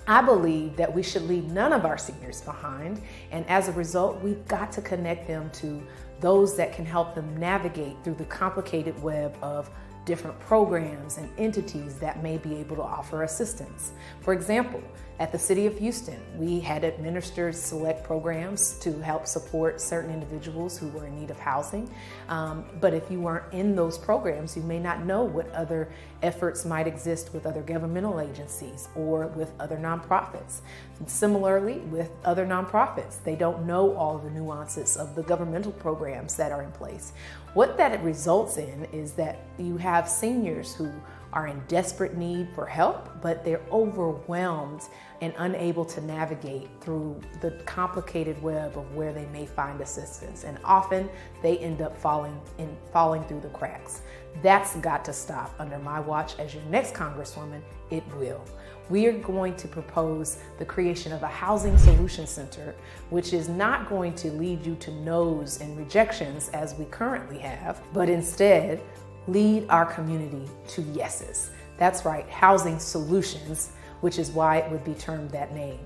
I believe that we should leave none of our seniors behind, and as a result, we've got to connect them to those that can help them navigate through the complicated web of different programs and entities that may be able to offer assistance. For example, at the City of Houston, we had administered select programs to help support certain individuals who were in need of housing. But if you weren't in those programs, you may not know what other efforts might exist with other governmental agencies or with other nonprofits. And similarly, with other nonprofits, they don't know all of the nuances of the governmental programs that are in place. What that results in is that you have seniors who are in desperate need for help, but they're overwhelmed and unable to navigate through the complicated web of where they may find assistance. And often they end up falling through the cracks. That's got to stop. Under my watch as your next Congresswoman, it will. We are going to propose the creation of a housing solution center, which is not going to lead you to no's and rejections as we currently have, but instead lead our community to yeses. That's right, housing solutions, which is why it would be termed that name.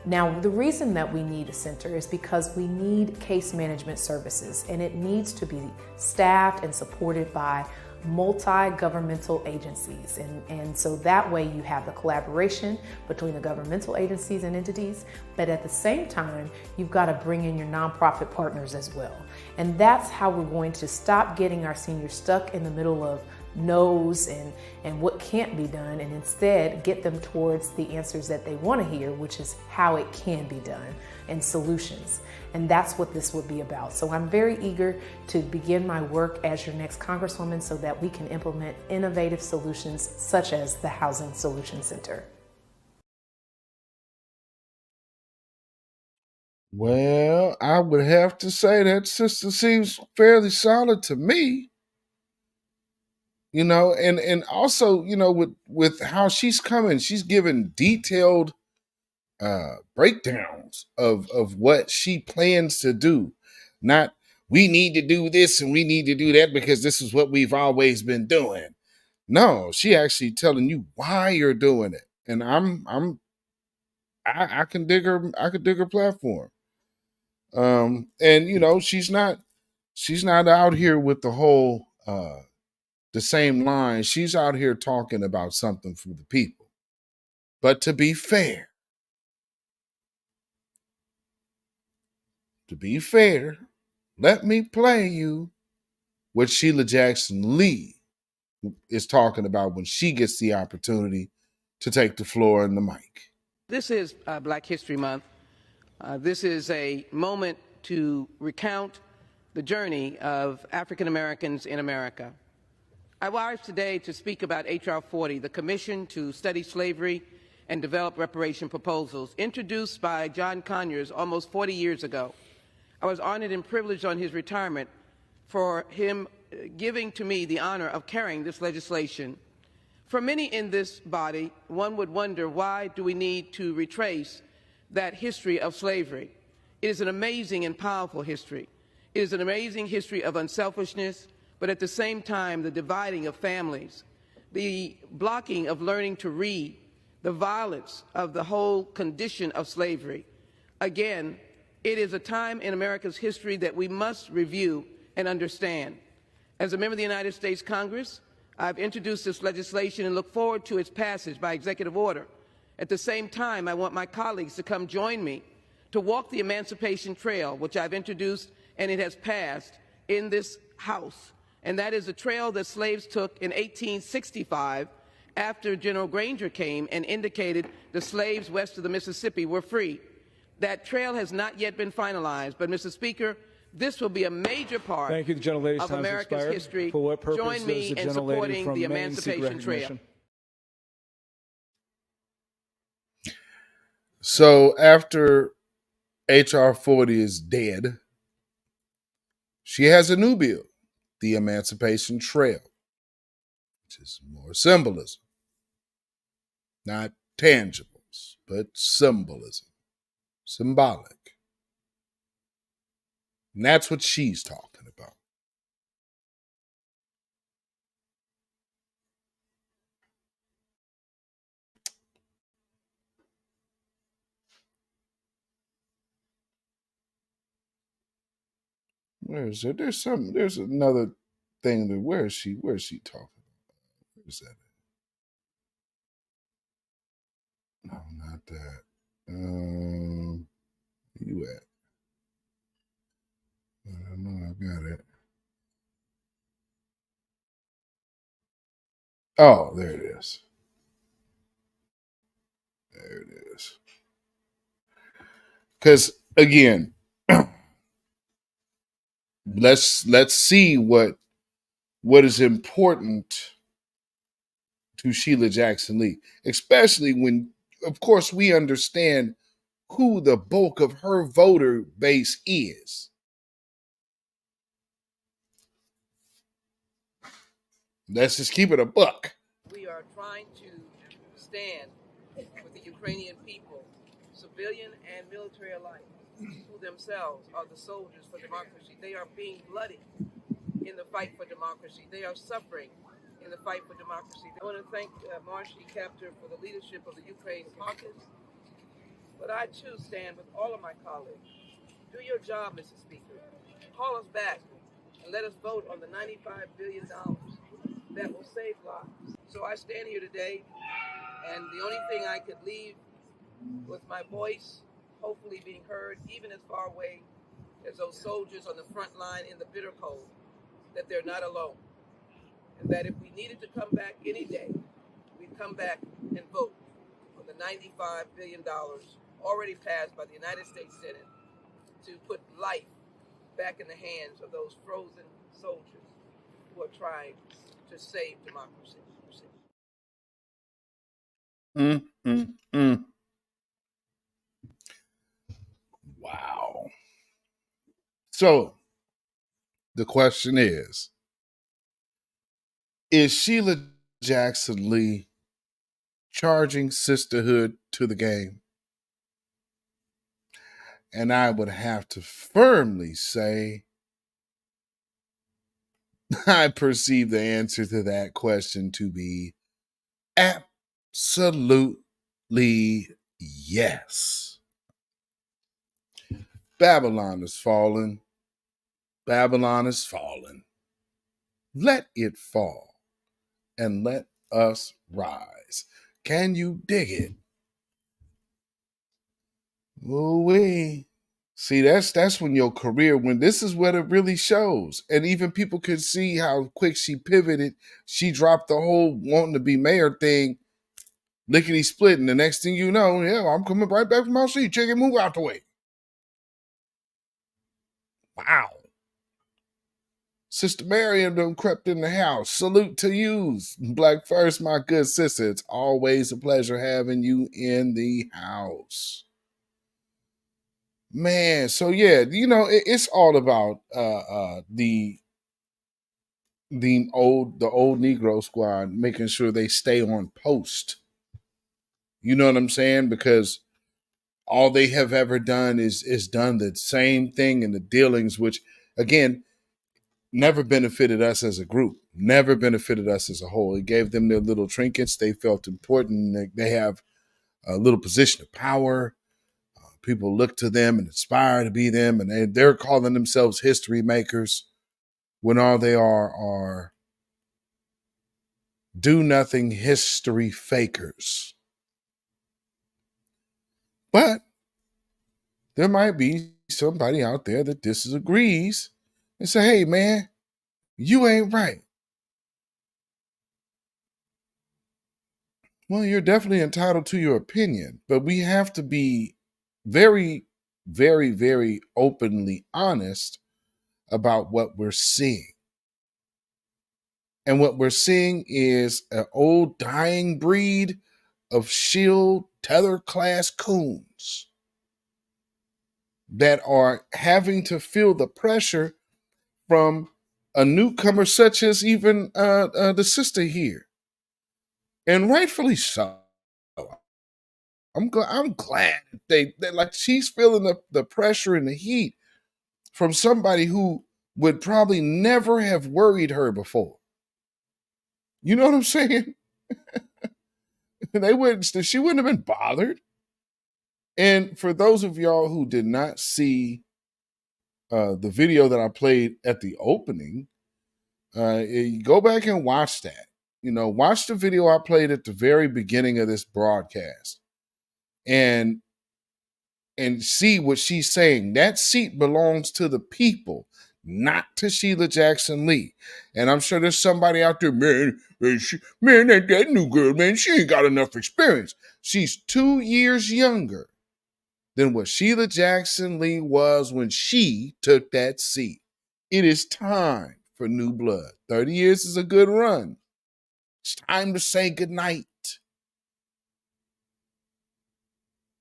Now, the reason that we need a center is because we need case management services, and it needs to be staffed and supported by multi-governmental agencies. And so that way you have the collaboration between the governmental agencies and entities, but at the same time, you've got to bring in your nonprofit partners as well. And that's how we're going to stop getting our seniors stuck in the middle of no's and what can't be done, and instead get them towards the answers that they want to hear, which is how it can be done and solutions. And that's what this would be about. So I'm very eager to begin my work as your next Congresswoman so that we can implement innovative solutions such as the Housing Solution Center. Well, I would have to say that sister seems fairly solid to me. You know, and also, you know, with how she's coming, she's giving detailed breakdowns of what she plans to do. Not, we need to do this and we need to do that because this is what we've always been doing. No, she actually telling you why you're doing it. And I can dig her platform. And you know, she's not out here with the whole the same line. She's out here talking about something for the people. But to be fair, let me play you what Sheila Jackson Lee is talking about when she gets the opportunity to take the floor and the mic. This is Black History Month. This is a moment to recount the journey of African Americans in America. I rise today to speak about H.R. 40, the Commission to Study Slavery and Develop Reparation Proposals, introduced by John Conyers almost 40 years ago. I was honored and privileged on his retirement for him giving to me the honor of carrying this legislation. For many in this body, one would wonder, why do we need to retrace that history of slavery? It is an amazing and powerful history. It is an amazing history of unselfishness, but at the same time, the dividing of families, the blocking of learning to read, the violence of the whole condition of slavery. Again, it is a time in America's history that we must review and understand. As a member of the United States Congress, I've introduced this legislation and look forward to its passage by executive order. At the same time, I want my colleagues to come join me to walk the Emancipation Trail, which I've introduced and it has passed in this House. And that is a trail that slaves took in 1865 after General Granger came and indicated the slaves west of the Mississippi were free. That trail has not yet been finalized, but Mr. Speaker, this will be a major part Thank you. The gentlelady's of time's America's expired. history. For what purpose Join me does the in gentlelady supporting from the Maine seek Emancipation Trail. recognition? So after H.R. 40 is dead, she has a new bill, the Emancipation Trail, which is more symbolism, not tangibles, but symbolism, symbolic. And that's what she's talking about. Where is it? There's another thing that where is she talking about? Where is that? No, not that. Where you at? I don't know, I got it. Oh, there it is. There it is. Because again, let's see what is important to Sheila Jackson Lee, especially when, of course, we understand who the bulk of her voter base is. Let's just keep it a buck. We are trying to stand with the Ukrainian people, civilian and military alike, who themselves are the soldiers for democracy. They are being bloody in the fight for democracy. They are suffering in the fight for democracy. I want to thank Marcy Kaptur for the leadership of the Ukraine caucus, but I too stand with all of my colleagues. Do your job, Mr. Speaker. Call us back and let us vote on the $95 billion that will save lives. So I stand here today, and the only thing I could leave with my voice, hopefully being heard, even as far away as those soldiers on the front line in the bitter cold, that they're not alone. And that if we needed to come back any day, we'd come back and vote on the $95 billion already passed by the United States Senate to put life back in the hands of those frozen soldiers who are trying to save democracy. Wow. So the question is Sheila Jackson Lee charging sisterhood to the game? And I would have to firmly say I perceive the answer to that question to be absolutely yes. Babylon is fallen. Babylon is fallen. Let it fall and let us rise. Can you dig it? Ooh-wee. See, that's when your career, when this is what it really shows. And even people could see how quick she pivoted. She dropped the whole wanting to be mayor thing, lickety split. And the next thing you know, yeah, I'm coming right back from my seat. Chicken, move out the way. Wow. Sister Miriam done crept in the house. Salute to you, Black First, my good sister. It's always a pleasure having you in the house. Man, so yeah, it's all about the old Negro squad making sure they stay on post. You know what I'm saying? Because all they have ever done is done the same thing in the dealings, which again never benefited us as a group, never benefited us as a whole. It gave them their little trinkets. They felt important. They have a little position of power. People look to them and aspire to be them, and they're calling themselves history makers when all they are do nothing history fakers. But there might be somebody out there that disagrees and say, hey, man, you ain't right. Well, you're definitely entitled to your opinion, but we have to be very, very, very openly honest about what we're seeing. And what we're seeing is an old dying breed of shield tether class coons that are having to feel the pressure from a newcomer such as even the sister here. And rightfully so. I'm glad that like she's feeling the pressure and the heat from somebody who would probably never have worried her before. You know what I'm saying? She wouldn't have been bothered. And for those of y'all who did not see the video that I played at the opening, go back and watch that. Watch the video I played at the very beginning of this broadcast and see what she's saying. That seat belongs to the people, not to Sheila Jackson Lee. And I'm sure there's somebody out there, man, that new girl, man, she ain't got enough experience. She's 2 years younger than what Sheila Jackson Lee was when she took that seat. It is time for new blood. 30 years is a good run. It's time to say goodnight.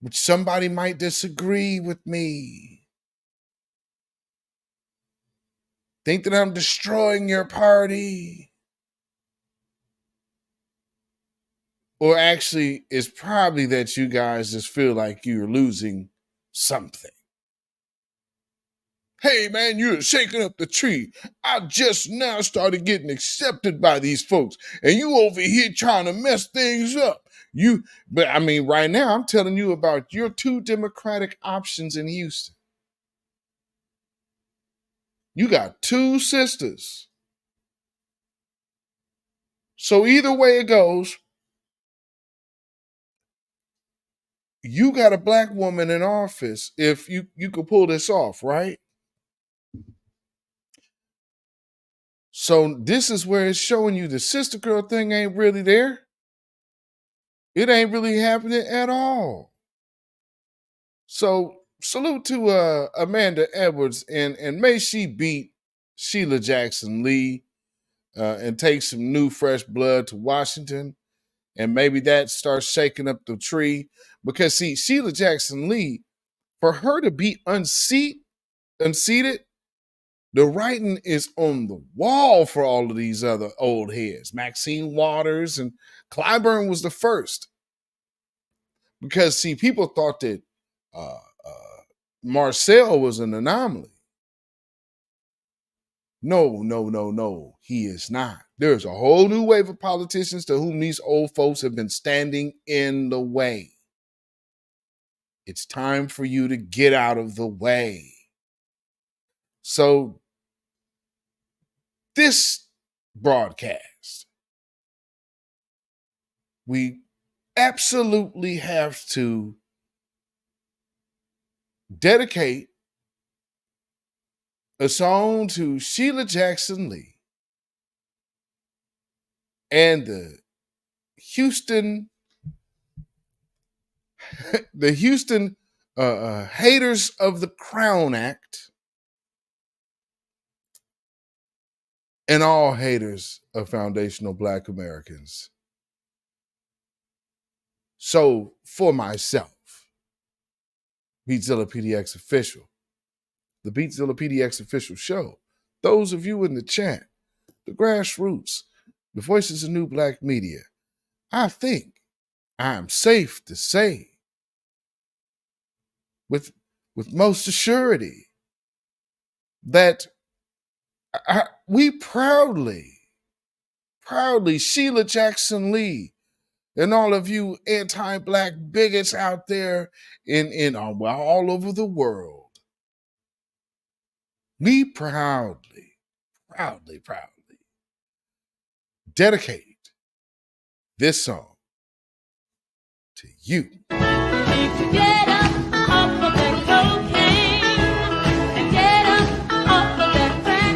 But somebody might disagree with me. Think that I'm destroying your party. Or actually, it's probably that you guys just feel like you're losing something. Hey, man, you're shaking up the tree. I just now started getting accepted by these folks, and you over here trying to mess things up. But I mean, right now, I'm telling you about your 2 Democratic options in Houston. You got 2 sisters. So either way it goes, you got a black woman in office if you could pull this off, right? So this is where it's showing you the sister girl thing ain't really there. It ain't really happening at all. So salute to Amanda Edwards, and may she beat Sheila Jackson Lee and take some new fresh blood to Washington. And maybe that starts shaking up the tree. Because see, Sheila Jackson Lee, for her to be unseated, the writing is on the wall for all of these other old heads. Maxine Waters and Clyburn was the first. Because, see, people thought that Marcel was an anomaly. No. He is not. There's a whole new wave of politicians to whom these old folks have been standing in the way. It's time for you to get out of the way. So, this broadcast, we absolutely have to dedicate a song to Sheila Jackson Lee and the Houston haters of the Crown Act and all haters of foundational Black Americans. So for myself, Beatzilla PDX Official, the Beatzilla PDX Official Show. Those of you in the chat, the grassroots, the voices of new black media, I think I am safe to say with most assurity that we proudly, Sheila Jackson Lee, and all of you anti-black bigots out there in all over the world, we proudly dedicate this song to you. Get up off of that cocaine and get up off of that crack.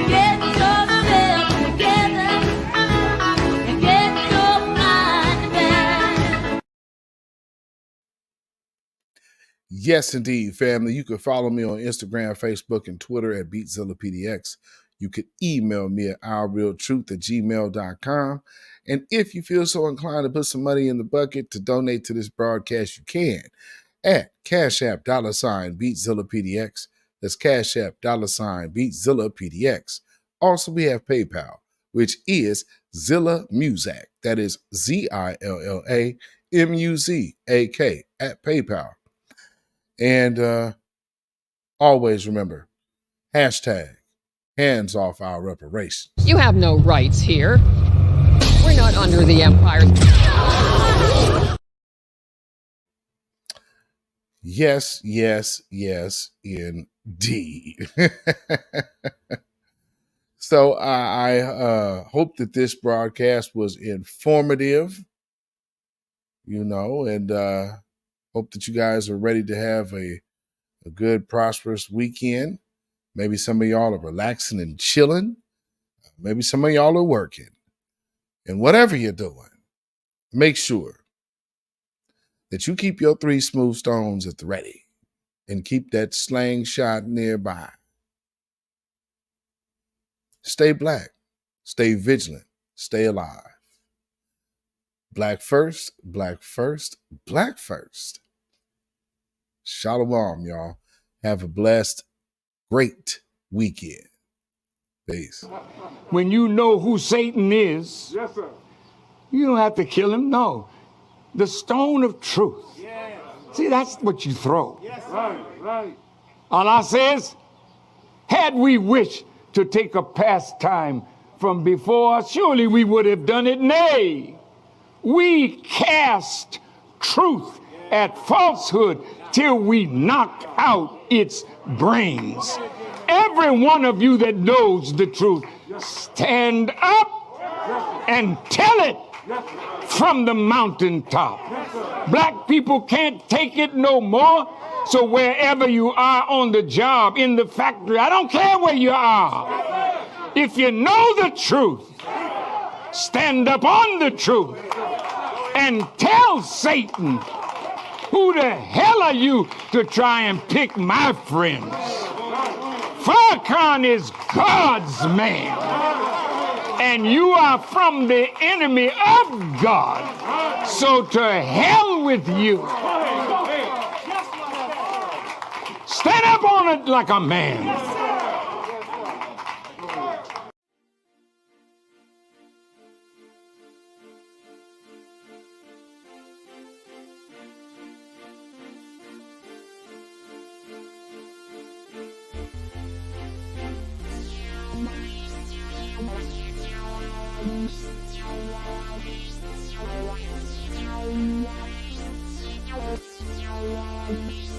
Get yourself together and get your mind back. Yes, indeed, family. You can follow me on Instagram, Facebook, and Twitter at beatzillapdx. You can email me at ourrealtruth@gmail.com. And if you feel so inclined to put some money in the bucket to donate to this broadcast, you can at CashApp $beatzillapdx. That's CashApp $beatzillapdx. Also, we have PayPal, which is Zilla Muzak. That is ZILLAMUZAK at PayPal. And always remember, hashtag hands off our reparations. You have no rights here. We're not under the empire. Yes, indeed. So I hope that this broadcast was informative, and hope that you guys are ready to have a good, prosperous weekend. Maybe some of y'all are relaxing and chilling. Maybe some of y'all are working. And whatever you're doing, make sure that you keep your 3 smooth stones at the ready and keep that slingshot nearby. Stay black, stay vigilant, stay alive. Black first, black first, black first. Shalom, y'all. Have a blessed, great weekend. Peace. When you know who Satan is, yes, sir, you don't have to kill him. No. The stone of truth. Yes. See, that's what you throw. Yes, right. Allah says, had we wished to take a pastime from before, surely we would have done it. Nay, we cast truth at falsehood till we knock out its brains. Every one of you that knows the truth, stand up and tell it from the mountaintop. Black people can't take it no more. So wherever you are on the job, in the factory, I don't care where you are. If you know the truth, stand up on the truth and tell Satan, who the hell are you to try and pick my friends? Farrakhan is God's man, and you are from the enemy of God. So to hell with you. Stand up on it like a man. Thank you.